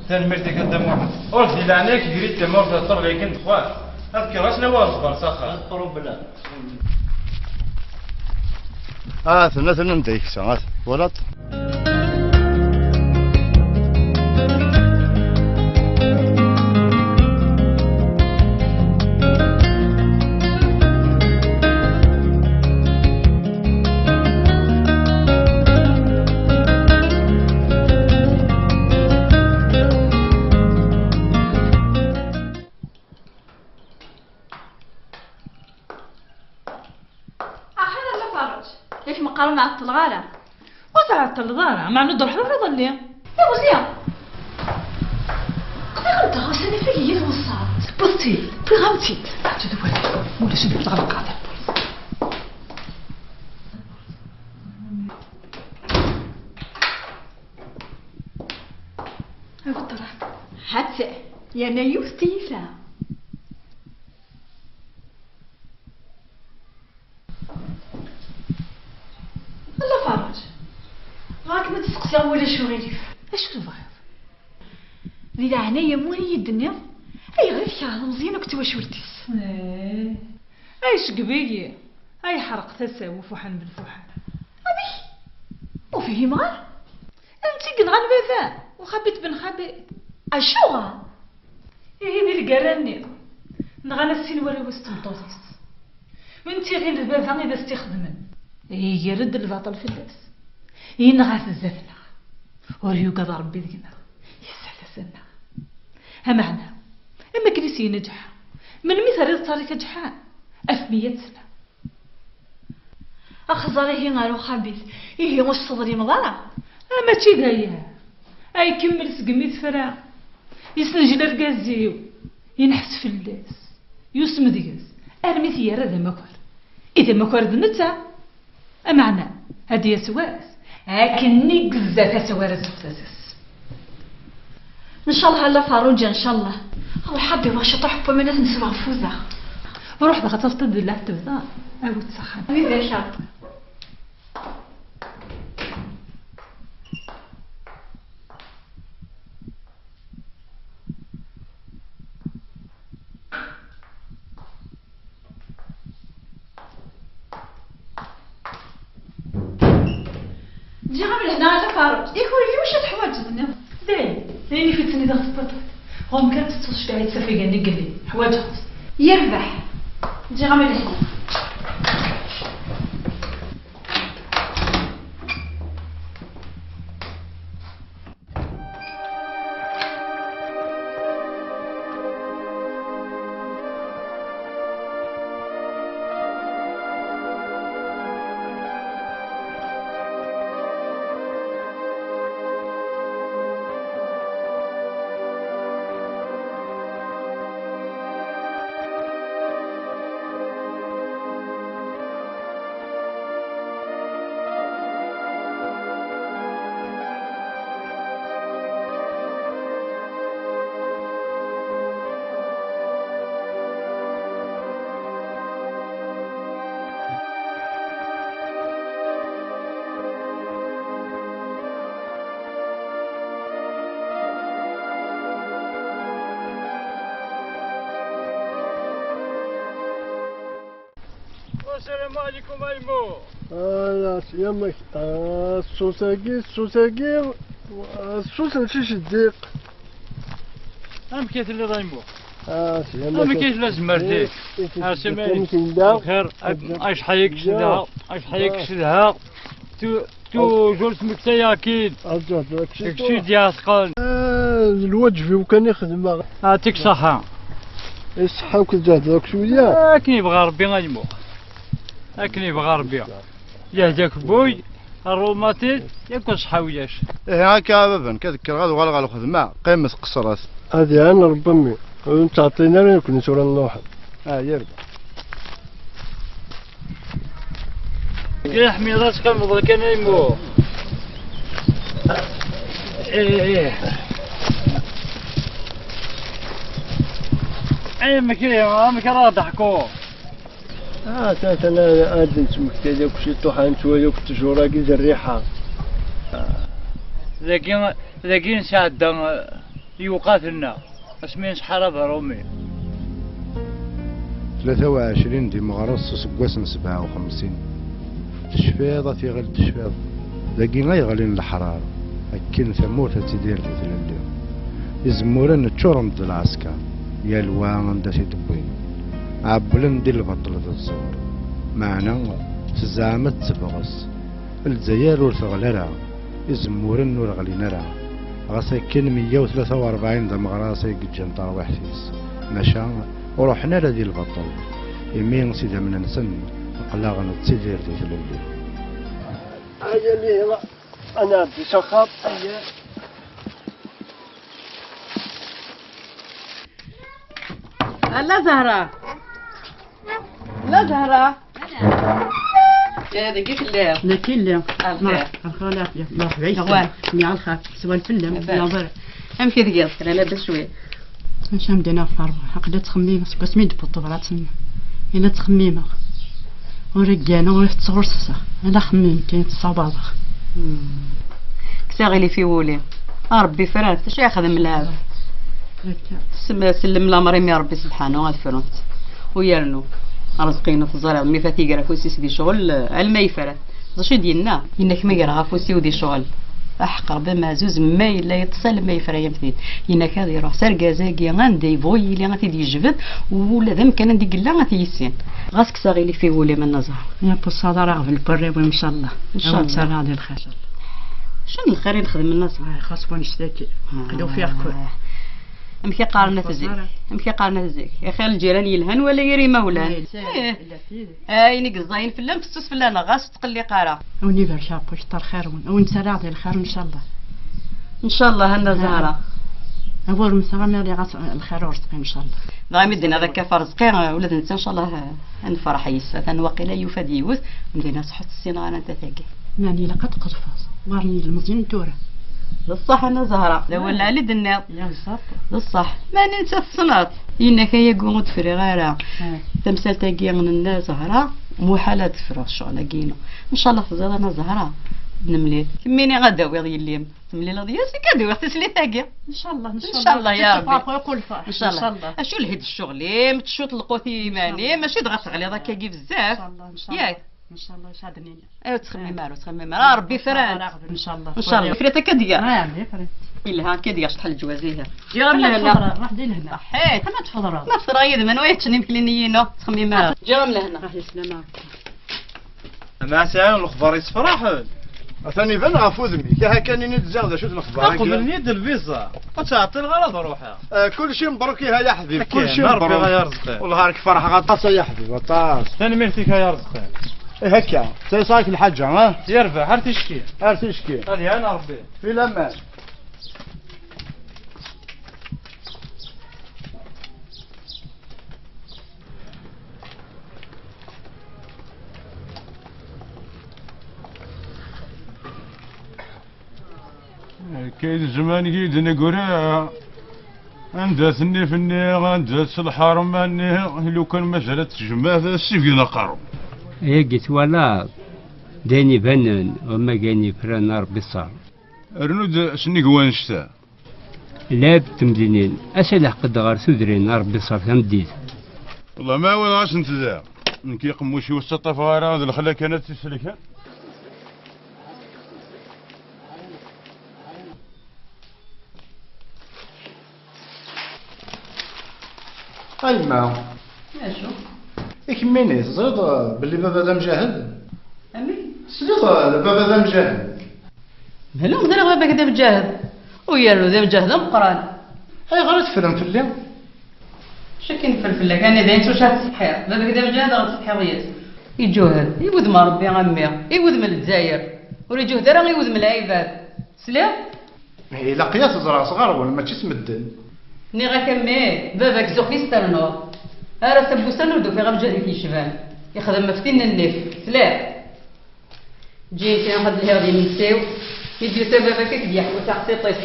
ثاني مرتك الدم واحد قلت لي لعناك قريت تمر تصر لي كنت خوات اذكر واش نواصل برسخه اذكر بلا ثنا نديك ساعات ولات ليش مقارنة مع الطلغارة؟ وسع الطلغارة مع ندور حلو يظل لي يا وزيا قبل غسلني فيك هي توصلت بصي في غمتي تدور ولا شنو تغلق على هاي طلعت يا نيوث تيفا الله فرج راك ما تسقسي ولا شو غيريف اش تبغيض ذي العناية موني يدني اي غير كاع مزيان وكتوا شورتيس اي شقبيقي اي حرق تساوف وحن بالفحل ابي وفيه مغار انتي كنغان بابا وخبيت بن خبيت اشوغا ايه ذي القراني نغانا السين ورا وستمطوطيس وانتي غير البابا اذا استخدمن ايه يرد الباطل في الناس ينغاس الزفنا وريو قضى ربي ذينا يسعدسنا ها معنا اما كريسي نجح من مثل الطريق جحان 1100 سنة اخزاري غارو خبيث ايه واش صدري مضارع اما تشي دايا اي كمل سقميت فرا يسنجل رقازيو ينحس في اللاس يسم دياز ارمي ثيارة ذا مكر اذا مكر ذنتا امعنا هادي يسواس هاكني قزة سوارز التاسس ان شاء الله هلا فاروجة ان شاء الله هو حبي واش طحب من نسمع فوزة روح بقى تصطد الله تبدا او تسخن ويبا شاط جي غير هنا على فاروج يكون لي واش الحوايج زنا داي في تسني داخل السباط هم كانت تصوش قاعد تسافي قال لي حوايج خاص يربح جي غير هنا السلام عليكم ايمو. لا سيامك السوساكي السوس نمشي شديق. ام كيت اللي رايمو. سيامك ام كيت لازم مرتيك. سمعي بخير اش حيك شدها اش حيك شدها تو جولت مكتايا اكيد. داكشي ديال ثقال. الوجفي وكان يخدم. يعطيك الصحة. الصحة وكتجاه داك شوية. كي يبغى ربي غيمو. لكن يبغى ربي يهداك بوي الروماتيد ياكل صحاوياش. هاكا بابا كذكر غادو غالغالو خدمة قيمة قصرات. هذه انا ربمي انت عطينا لنا كل سورة النوحة. يربح. يحمي راسك المضرك انا يمو. مكي راه ضحكو. تاتا انا ادن تمكتي داك شي طوحان شويه كنت جوراكي الريحه. لكن ساعد يقاتلنا اسمين شحال برومي 23 دي مغرس سكواس 57 تشفيضة في غل تشفيض لكن غيغلين الحرارة هكين ثمورة تدير في ثلاليو يزمورن تشورم د العسكر يا الوان عندها شي دبوين عبلن ديال البطل د الزور معنا تزعمت تبغس الجزائر ور تغلرا يزمورن ور غلينا راه غاسكن 143 د مغراسي كجن طاوح حسيس مشى ورحنا لديال البطل يمين سيدا من نسن قلاغنا تسيدير ديال ثلاليو هيا لي انا بدي شخاب. لا زهرة لا زهرة يا دقيق الليل لكن لا الخير الخير لا الله يعيشك يا الخير سوى الفيلم نظر امشي دقيقة انا لابس شوية اش مدينا في الربع عقلي تخميمه سميت بالطبرة تما الا تخميمه ورجعنا ويتصورصا انا خميم كاين الصبابه كسا غيلي في ولي ربي فرات اش يخدم لها سلم الامر يا ربي سبحانه وغفرت ويرنو رزقينا في الزرع مي فاتي كرا فوسي سيدي شغل علما يفرات شو ديالنا انك ما كرا فوسي ودي شغل احقر بما زوز ما الا يتصل ما يفرا يمثيل انك هذا يروح سرقازاكي غاندي بوي اللي غادي يجبد ولا ذا مكان ندير لا غادي يسين غاسك صاغي لي في ولي من نظر يا بوصاده راه في البر ان شاء الله ان شاء الله تسرع ديال الخير شنو الخير نخدم الناس خاصو نشتكي قدو فيها كل امشي قارنه تزيك امشي قارنه تزيك يا خال الجيران يلهن ولا يري مولان ايني قزاين فلان فسوس فلان غاس تقلي قاره وني برشا كثر خير ونسرع ديال الخير ان شاء الله ان شاء الله هنا زهره اول مسرعنا اللي غاس الخير ورزقي ان شاء الله ضايم الدين هذاك فرزقي ولاد انت ان شاء الله نفرح يسا واقيلا يوفاد يوث مدينا صحه السيناره انت ثاقي ماني لقد قطفاس وارني المزين تورا للصح انا زهره لا ولا علي دنيا للصح ما ننسى الصنات انك يا قومت فريغاره تمثال تاقي من الناس زهره محاله تفرغ الشغل كينو ان شاء الله تزاد انا زهره نمليت كميني غدا ويضي الليم تملي لا ضياسي كادو وقتسلي تاقي ان شاء الله ان شاء الله يا ربي يقول فرح ان شاء الله اشو لهيد الشغل متشوط القوتي ماني ماشي تغتغلي هذاك كي بزاف ياك ان شاء الله يسعدني ايوا تخمي مالو تخمي مال ربي فرات ان شاء الله ان شاء الله فريتها كديا يا فريت الا ها كديا شحال جوازيها جي غير لهنا راح دير لهنا حيت ما تفضل ما ترايد من ويتشني مكلينينو تخمي مال جي غير لهنا راح السلامه انا ساعه الاخبار يصفراحل ثاني بان غافو ذمي كها كان نتزاوز شو الاخبار قبل يد الفيزا وتعطي الغرض روحها كل شيء مبروك يا حبيبي كل شيء مبروك يا رزقي والله راك فرح غطاس يا حبيبي غطاس ثاني ميرتيك يا رزقي هكا صايك الحاجه ها يرفع هر تشكي هذه انا ربي في الامان كاين الزمان كيد نقرا عندها ثني فني عندها الحرم اني لو كان ما جرت جماعه السيفينا قارو يا قلت ولا داني بنن وما كاني فران ربي صار رنود سني قوانشتا لا بتمدينين اسال قد غير سدرين ربي صار تمديد والله ما وين غاس انت ذا من كيقمو شي وسط فارا هذا الخلا كانت تسلكها ايما شو يكميني زيد باللي بابا ذا مجاهد امي سليط بابا ذا مجاهد هلا مدير بابا كذا مجاهد ويا ذا مجاهد مقران هاي غير تفهم في الليل شكين فلفل لك انا داين توشات الصحيح بابا كذا مجاهد غير الصحيحيات يجوهد يود ما ربي عمي يود من الجزائر وريجوهد راه يود من العباد سلام هي لقيات زرع صغار ولا ما تسمدن ني غا كمي باباك زوخ يسترنو راه سبوسان ودو في غير جاري كيشبان يخدم مفتين النف سلام جيت ناخذ لها غادي نساو يديو تا باباك كيديح وتاع طيف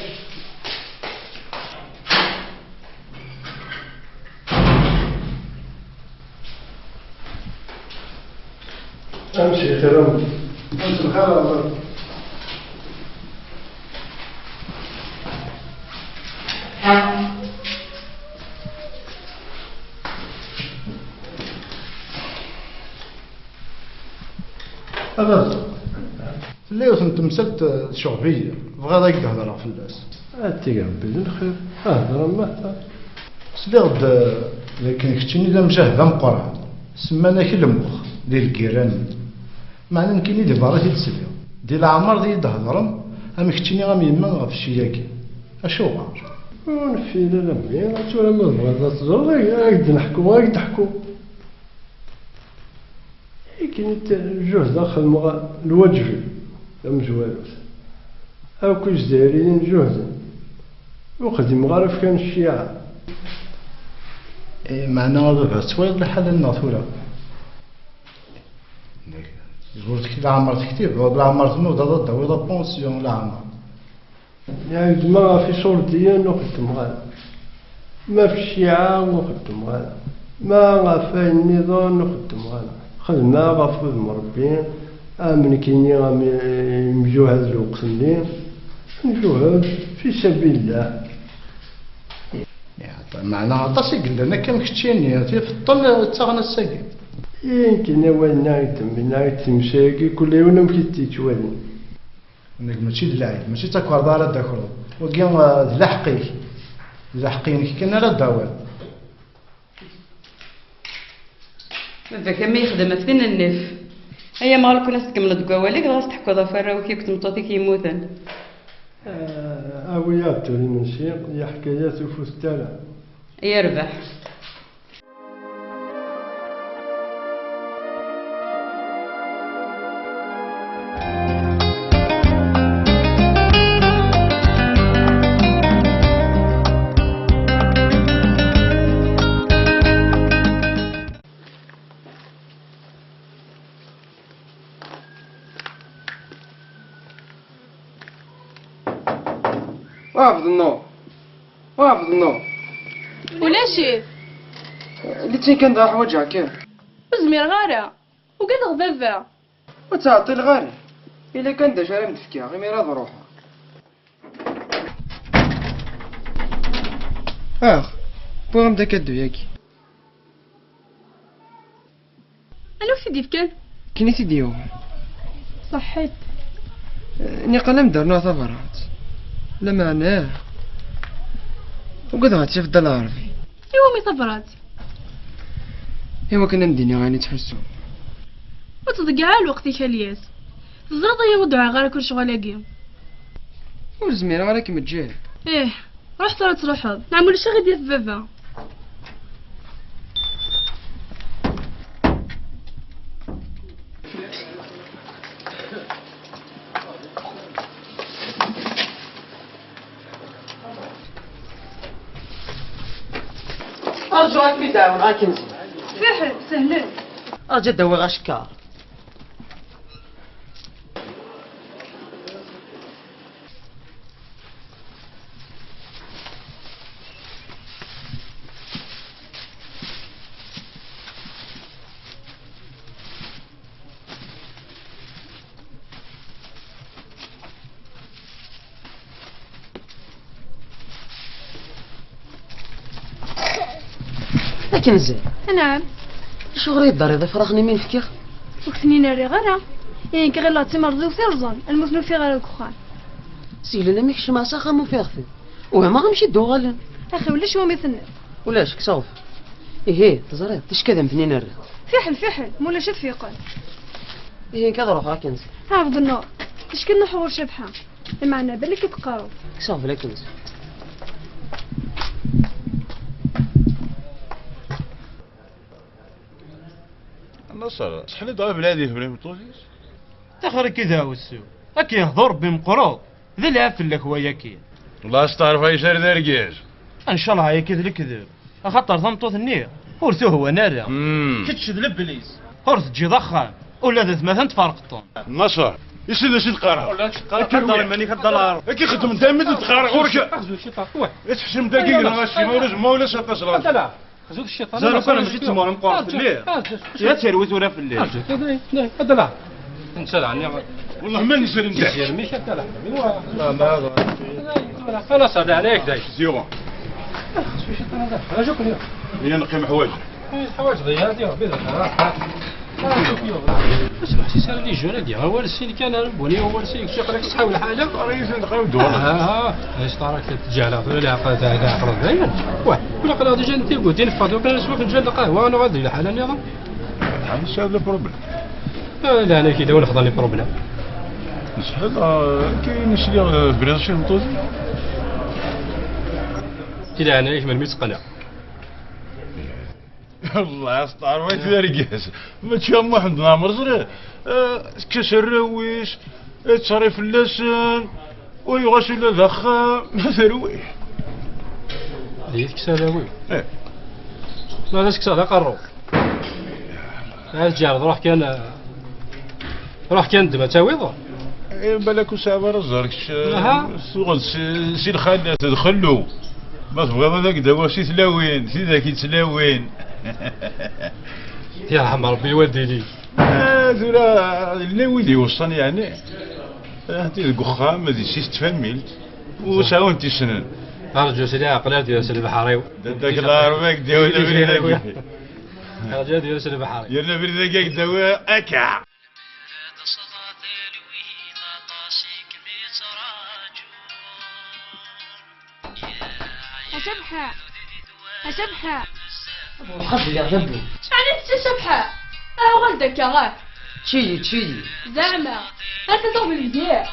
امشي خير امشي بخير هذا اللي وصلت مسلت شعبية بغا ذاك تهضر في الناس أتي ربي الخير هضر ما سليغد لكن كتشيني لا مجاهد مقران سمانا كي المخ ديال الكيران معنى نكيني دي بارا تيتسلي دي العمر دي تهضرم أما كتشيني غام يما غف الشياكي أشو غار ونفي لا لمي غاتولا ما بغات تزور غاك نحكو غاك تحكو كاين الجهد داخل الوجه المجوالات أو كل جزائريين جهد وقدم غارف كان الشيعة معنى هذا سويد لحال الناثورة قلت كي العمر تكتب بالعمر تنوض هذا الدواء بونسيون العمر يعني ما في صور ديال نقدم غارف ما في الشيعة نخدم غانا، ما غفا النظام نخدم غانا، خدمة غف وذم ربي، آمن كيني مجوهد الوقت اللي نجوهد في سبيل الله. معنا عطاس قلنا كم كتشيني في الطل تاغنا الساقي. يمكن أول نايت مساقي كل يوم كي تتوالي. انك ماشي دلاعي ماشي تاكل دار داكل وكان لحقي كنا لا داوال. بابا كما يخدم فين النف هيا ما غلق ناس تكمل دكواليك غاس تحكو ظفر وكيف تمطوطي كيموتن. أويات تولي نسيق يا حكايات وفستانة. يربح. وافد النور وافد النور ولا شي اللي كان دا حوايجها كان وزمير غارة وقال غبابة وتعطي الغاري إلا كان دا جاري متفكيها غير ميراد روحها. بوغم دا كادو ياكي أنا في ديفكان كني تيديو صحيت ني قلم درنا ثمرات لا معناه وقد غاتشاف الدال العربي ايوا مي صبرات ايوا كنا مديني غاني تحسو وتضيع الوقت الياس الزرطة هي ودعاء غير كل شغلاكي والزميرة غير متجاه ايه رحت راه تروحض نعمل شي غير ديال بابا أرجوك بداون أكنت فحل سهلين أجد دوي غشكار لكن زين نعم شغل يدار إذا فرغني من فكير وكتني ناري غيرها يعني كغير لا تمرضو في رزان المثنو في غير الكخان سيلي لا ميكش ما ساخا مو فيغفي وما غنمشي دوغالن اخي ولا شو مثنى ولاش كسوف إيه تزريت تش كذا مثني ناري فحل مولا شد في قل إيه كذا روح كنز هافض النور تشكل نحور شبحة المعنى بالك تقارو كسوف لا كنز نصر شحال ضرب بلادي في بريم طوزيس تخرج كذا والسو هكي يهضر بمقروض ذا العف لك وياكي الله استعرف اي شر داركيز ان شاء الله هي كذا الكذب خاطر ضمطوث النية هورثو هو نارا كتشد البليس هورث تجي ضخام ولا ذات مثلا تفارقطون نصر يسد شي تقارع ولا تقارع ماني كدولار كي خدم دامد تقارع غورك اخذوا شي طاق تحشم دقيق ماشي ما ولا شاطش لا لا خذوا الشيطان زعما كان مشيت تمر نقور في الليل يا ترويت ولا في الليل هذا لا نسال عني والله ما نسال انت مش هذا لا ما هذا خلاص هذا عليك دايك زيوان شو الشيطان هذا اجوك اليوم هي نقيم حوايج حوايج ضيعت يا بيض اسمع سي سال لي جون هذه هو السين كان بوني هو السين شيخ لك صحه ولا حاجه رئيس نقيم دور ايش طارك تجعل ولا قاد هذا عقرب دايما ولا قال هذا جان تيقول دين فاضي كان نسوق نجي قهوه وانا غادي لحالة نظام هذا هذا البروبليم لا انا كي ولا خضر لي بروبليم شحال كاين شي بريزاشي مطوزي كي انا يكمل 100 قناه الله يستر ما يتداركاس ما تشام واحد نامر زري كسر رويش تصريف اللسان ويغسل الذخام ما ترويش ديك كسراوي ما ناس كسر قرو الجار روح كان دابا تاويض بالك وسابر الزرك سي الخالة تدخلو ما تبغى هذاك دابا شي تلاوين سي ذاك يتلاوين. يرحم ربي يودي لي. زولا لا ويلي وصلني يعني. انت الكخام هذه شي تفهميل وساو انت سنن. ارجو سيدي عقلات ديال سيدي البحري. داك الله يرحمك داوي بريدك. ارجو ديال سيدي البحري. يلا بريدك داوي اكا. سبحة سبحة وخذ يا جنبو شعني انت سبحة غلدك يا غاك تشيلي زعما هاك نضرب البيع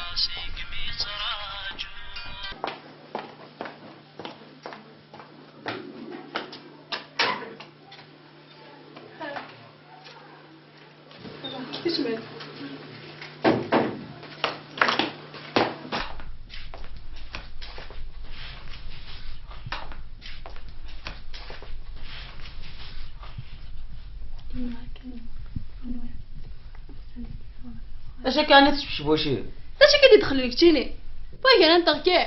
اسمع اش كانت تشبوشي اش كي تدخل لك تيني باغي انا نطركي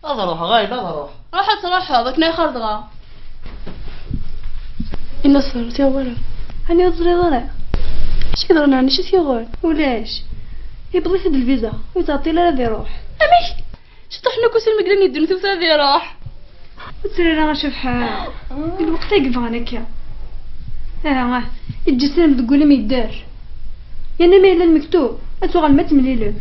هذا روح غايب هذا روح هذاك ناي خرطغا إن صرت يا ولد هاني نظري ضنا اش كدرنا عني شتي غول ولاش يبغي يفد الفيزا وتعطي له ذي روح امي شطح لنا كوسي المقلن يدن ثلاثه ذي روح وتري راه شوف حال الوقت يقفانك يا الجسام تقولي ما يدار يعني ما إلا المكتوب أتوغل ما تمليلو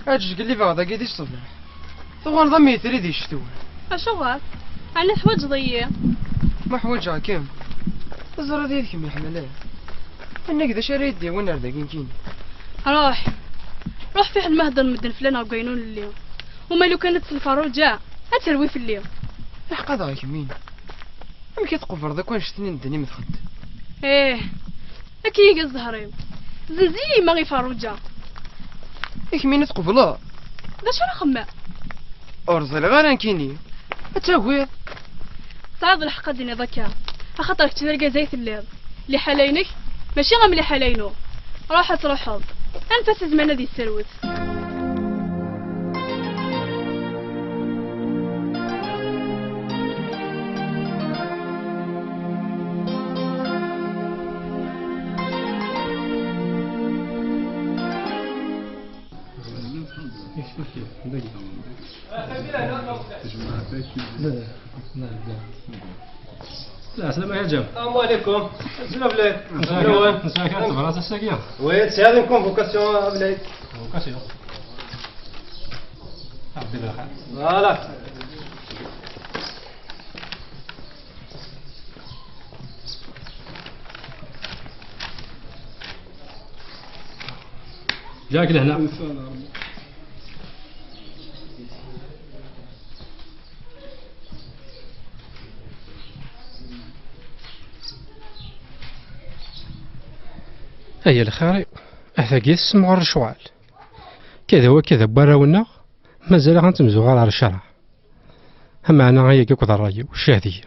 اجي قال لي بعض قيدي الصبح ثوان ضمي تريد يشتوي اشوغك على حوايج ضيق ما حوايجها كام الزرا ديالك ما حملاه انا كذا شريت دي وين رداكين كين روح في حد ما هضر مدن فلان وقاينون اليوم، وما لو كانت الفروجة هتروي في اليوم. الحق هذا كمين ملي كتقفر ذاك واش شتني ندني متخد. اكي الزهريو زنزي ما غي فروجة كمين تقفلا ذا شنو خما ارزل غير انكيني اتاويض صعب الحق ديني ذاك اخاطرك تلقى زيت الليل اللي حلاينك ماشي غير ملي حلاينو راحت روحهم انفس زمان هذه السروت. لا سلام يا جماعة. السلام عليكم. سلام بلاي. مساك تبرات الساقية. وي سي هذه كونفوكاسيون بلاي. كونفوكاسيون. عبد الله خير. فوالا. جاك لهنا. هيا الخير أثاقي السمع الرشوال كذا وكذا براونا مازال غنتمزو غير على الشرع. أما أنا هيا كيكوض الرايو والشاهدية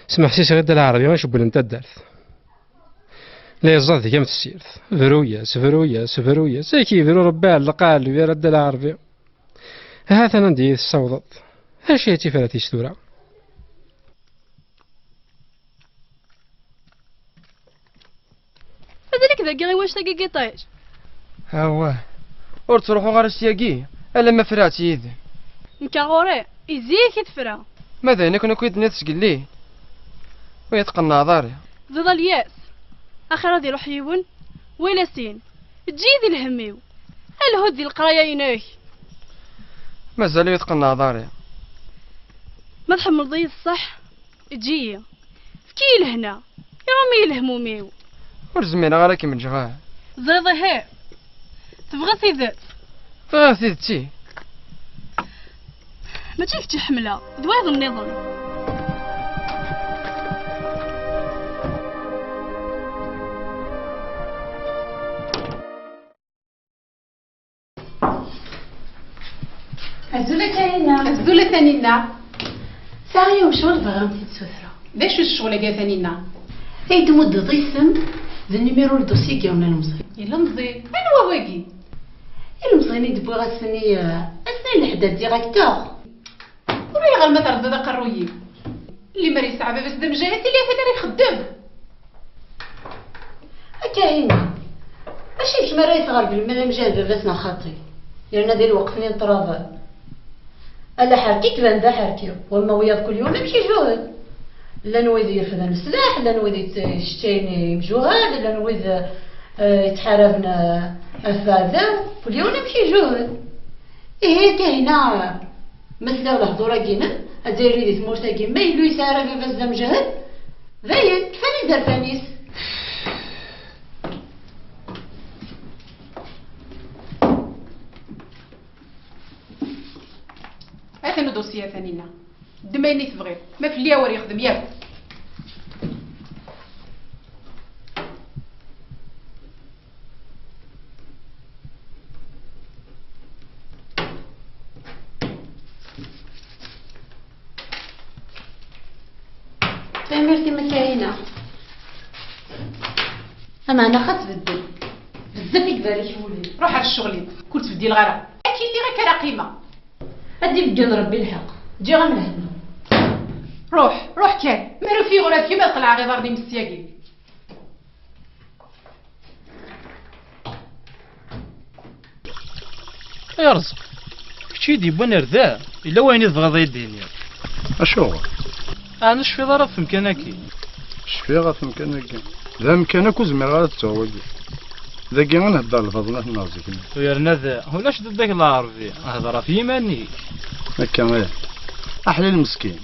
سمح سيسي غدا العربي ما نشبو انت الدارث لا يزاد كامت السيرث فرويا ساكي فرو رباع القال يا رد العربي هذا ندي الصوضت هاشي تفراتي ستورة. هذاك ذاكي غي واش تاكي طايش هاواه ور تروحو غير السياقي الا ما فراتي يدي نكا غوري يزيك تفرا ماذا هنا كنا كويت ناس قلي ويتقنع ضاري ضد الياس اخر هذه يروح يون ويلا سين تجيدي الهميو الهدي القرايه يناك مازال يتقنع ضاري ما تحمل ضي الصح تجي فكي لهنا يومي الهموميو ورزمينا غير كي من جغاه زيضي هي تبغى ثيذات ثيذتي ما تيك تحملها دوايض النظام. الزولة ثانينا ساعي وشغل بغامتي تسوثرة باش الشغل كاع ثانينا اي تمد ضيسم ذا النيميرو الدوسي كيونا المزي يلا مزي انا واقي المزيني دبو غاسني الحداد ديريكتور وراي غير ما ترد ذا قرويي اللي مري صعبه بس دم جاهتي اللي ثاني يخدم هكاينا ماشي كيما راهي تغرب المدام جاهده باسنا خاطي لان دير وقفني نطرافا الا حركيك بان دا حركي وما ويا كل يوم نمشي جهد لا نويد يرفد السلاح لا نويد يشتيني بجهاد لا نويد يتحاربنا افاذا كل يوم نمشي جهد ايه كاينه مثلا الهضوره كينا اديري لي ثمورتا كيما يلو يسارى في بس دم جهد باين فاني دار فانيس هاثنا دوسيه ثانينا دماني تبغي ما في اللي ور يخدم ياك تمرتي مكاينه اما انا خاتبدل بزاف يكبر يحولي روح على الشغل كل تبدي الغرا اكيد غير كرا قيمه ادي بدي نربي الحق جي غير من هنا روح كان مالو في غرات كيما طلع غير ضرني من السياقي يا رزق كشي دي بون رذا الا وين يبغى يديني اشو انا شفي ضرب في مكانك شفي غا في مكانك ذا مكانك وزمير غا تسوق ذاكي غنهضر الفضلات النازك ويرنا ذا ولاش ضدك العربي هضر في يماني هكا غير احلى المسكين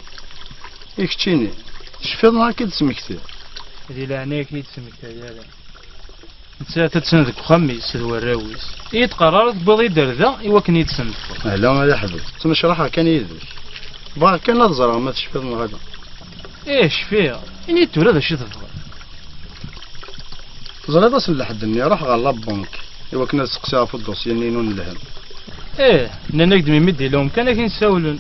يكتشيني شفي ضنا كي تسمكتي هذه لعناك كي تسمكتي ديالها نتا تتسند ديك خميس الوراويس يتقرر تبغي يدير ذا يوكن يتسند لا ما يحبب تما شرحها كان يدرك باغي كان لا تزرع ما تشفيض من غدا ايش فيها اني تورا ذا شي تبغى زريض اصل لحد اني راح غير لابونك ايوا كنا نسقسيها في الدوسيه نينون لهم نانا قدمي مدي لهم كان كينساولون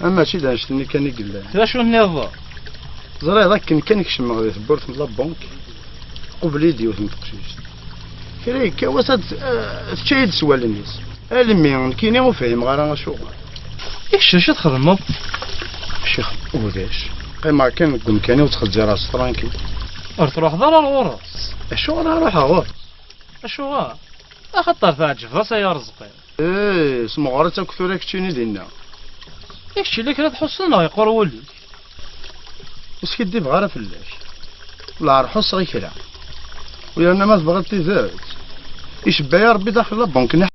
اما شي دا شتني كان يقول كذا شو النظام زريض كان يكشم غادي تبورت من لابونك قبل يدي وثم تقشيش كريك وسط تشيد سوال الناس المي كاين وفاهم غير شغل ايش تخدموا الشيخ وداش ما كان بامكاني وتخرج راس ترانكي تروح ضرر الغرس الشغل راح غور الشغل اخطر تعجب راسا يا رزقي اسمو غارتك كثورك تشيني دينا يكشي لك لا تحصلنا يقر ولي اش كدي بغا فلاش لا رحص غير كلام ويا انا ما تبغى تزاد يشبه يا ربي داخل لابونك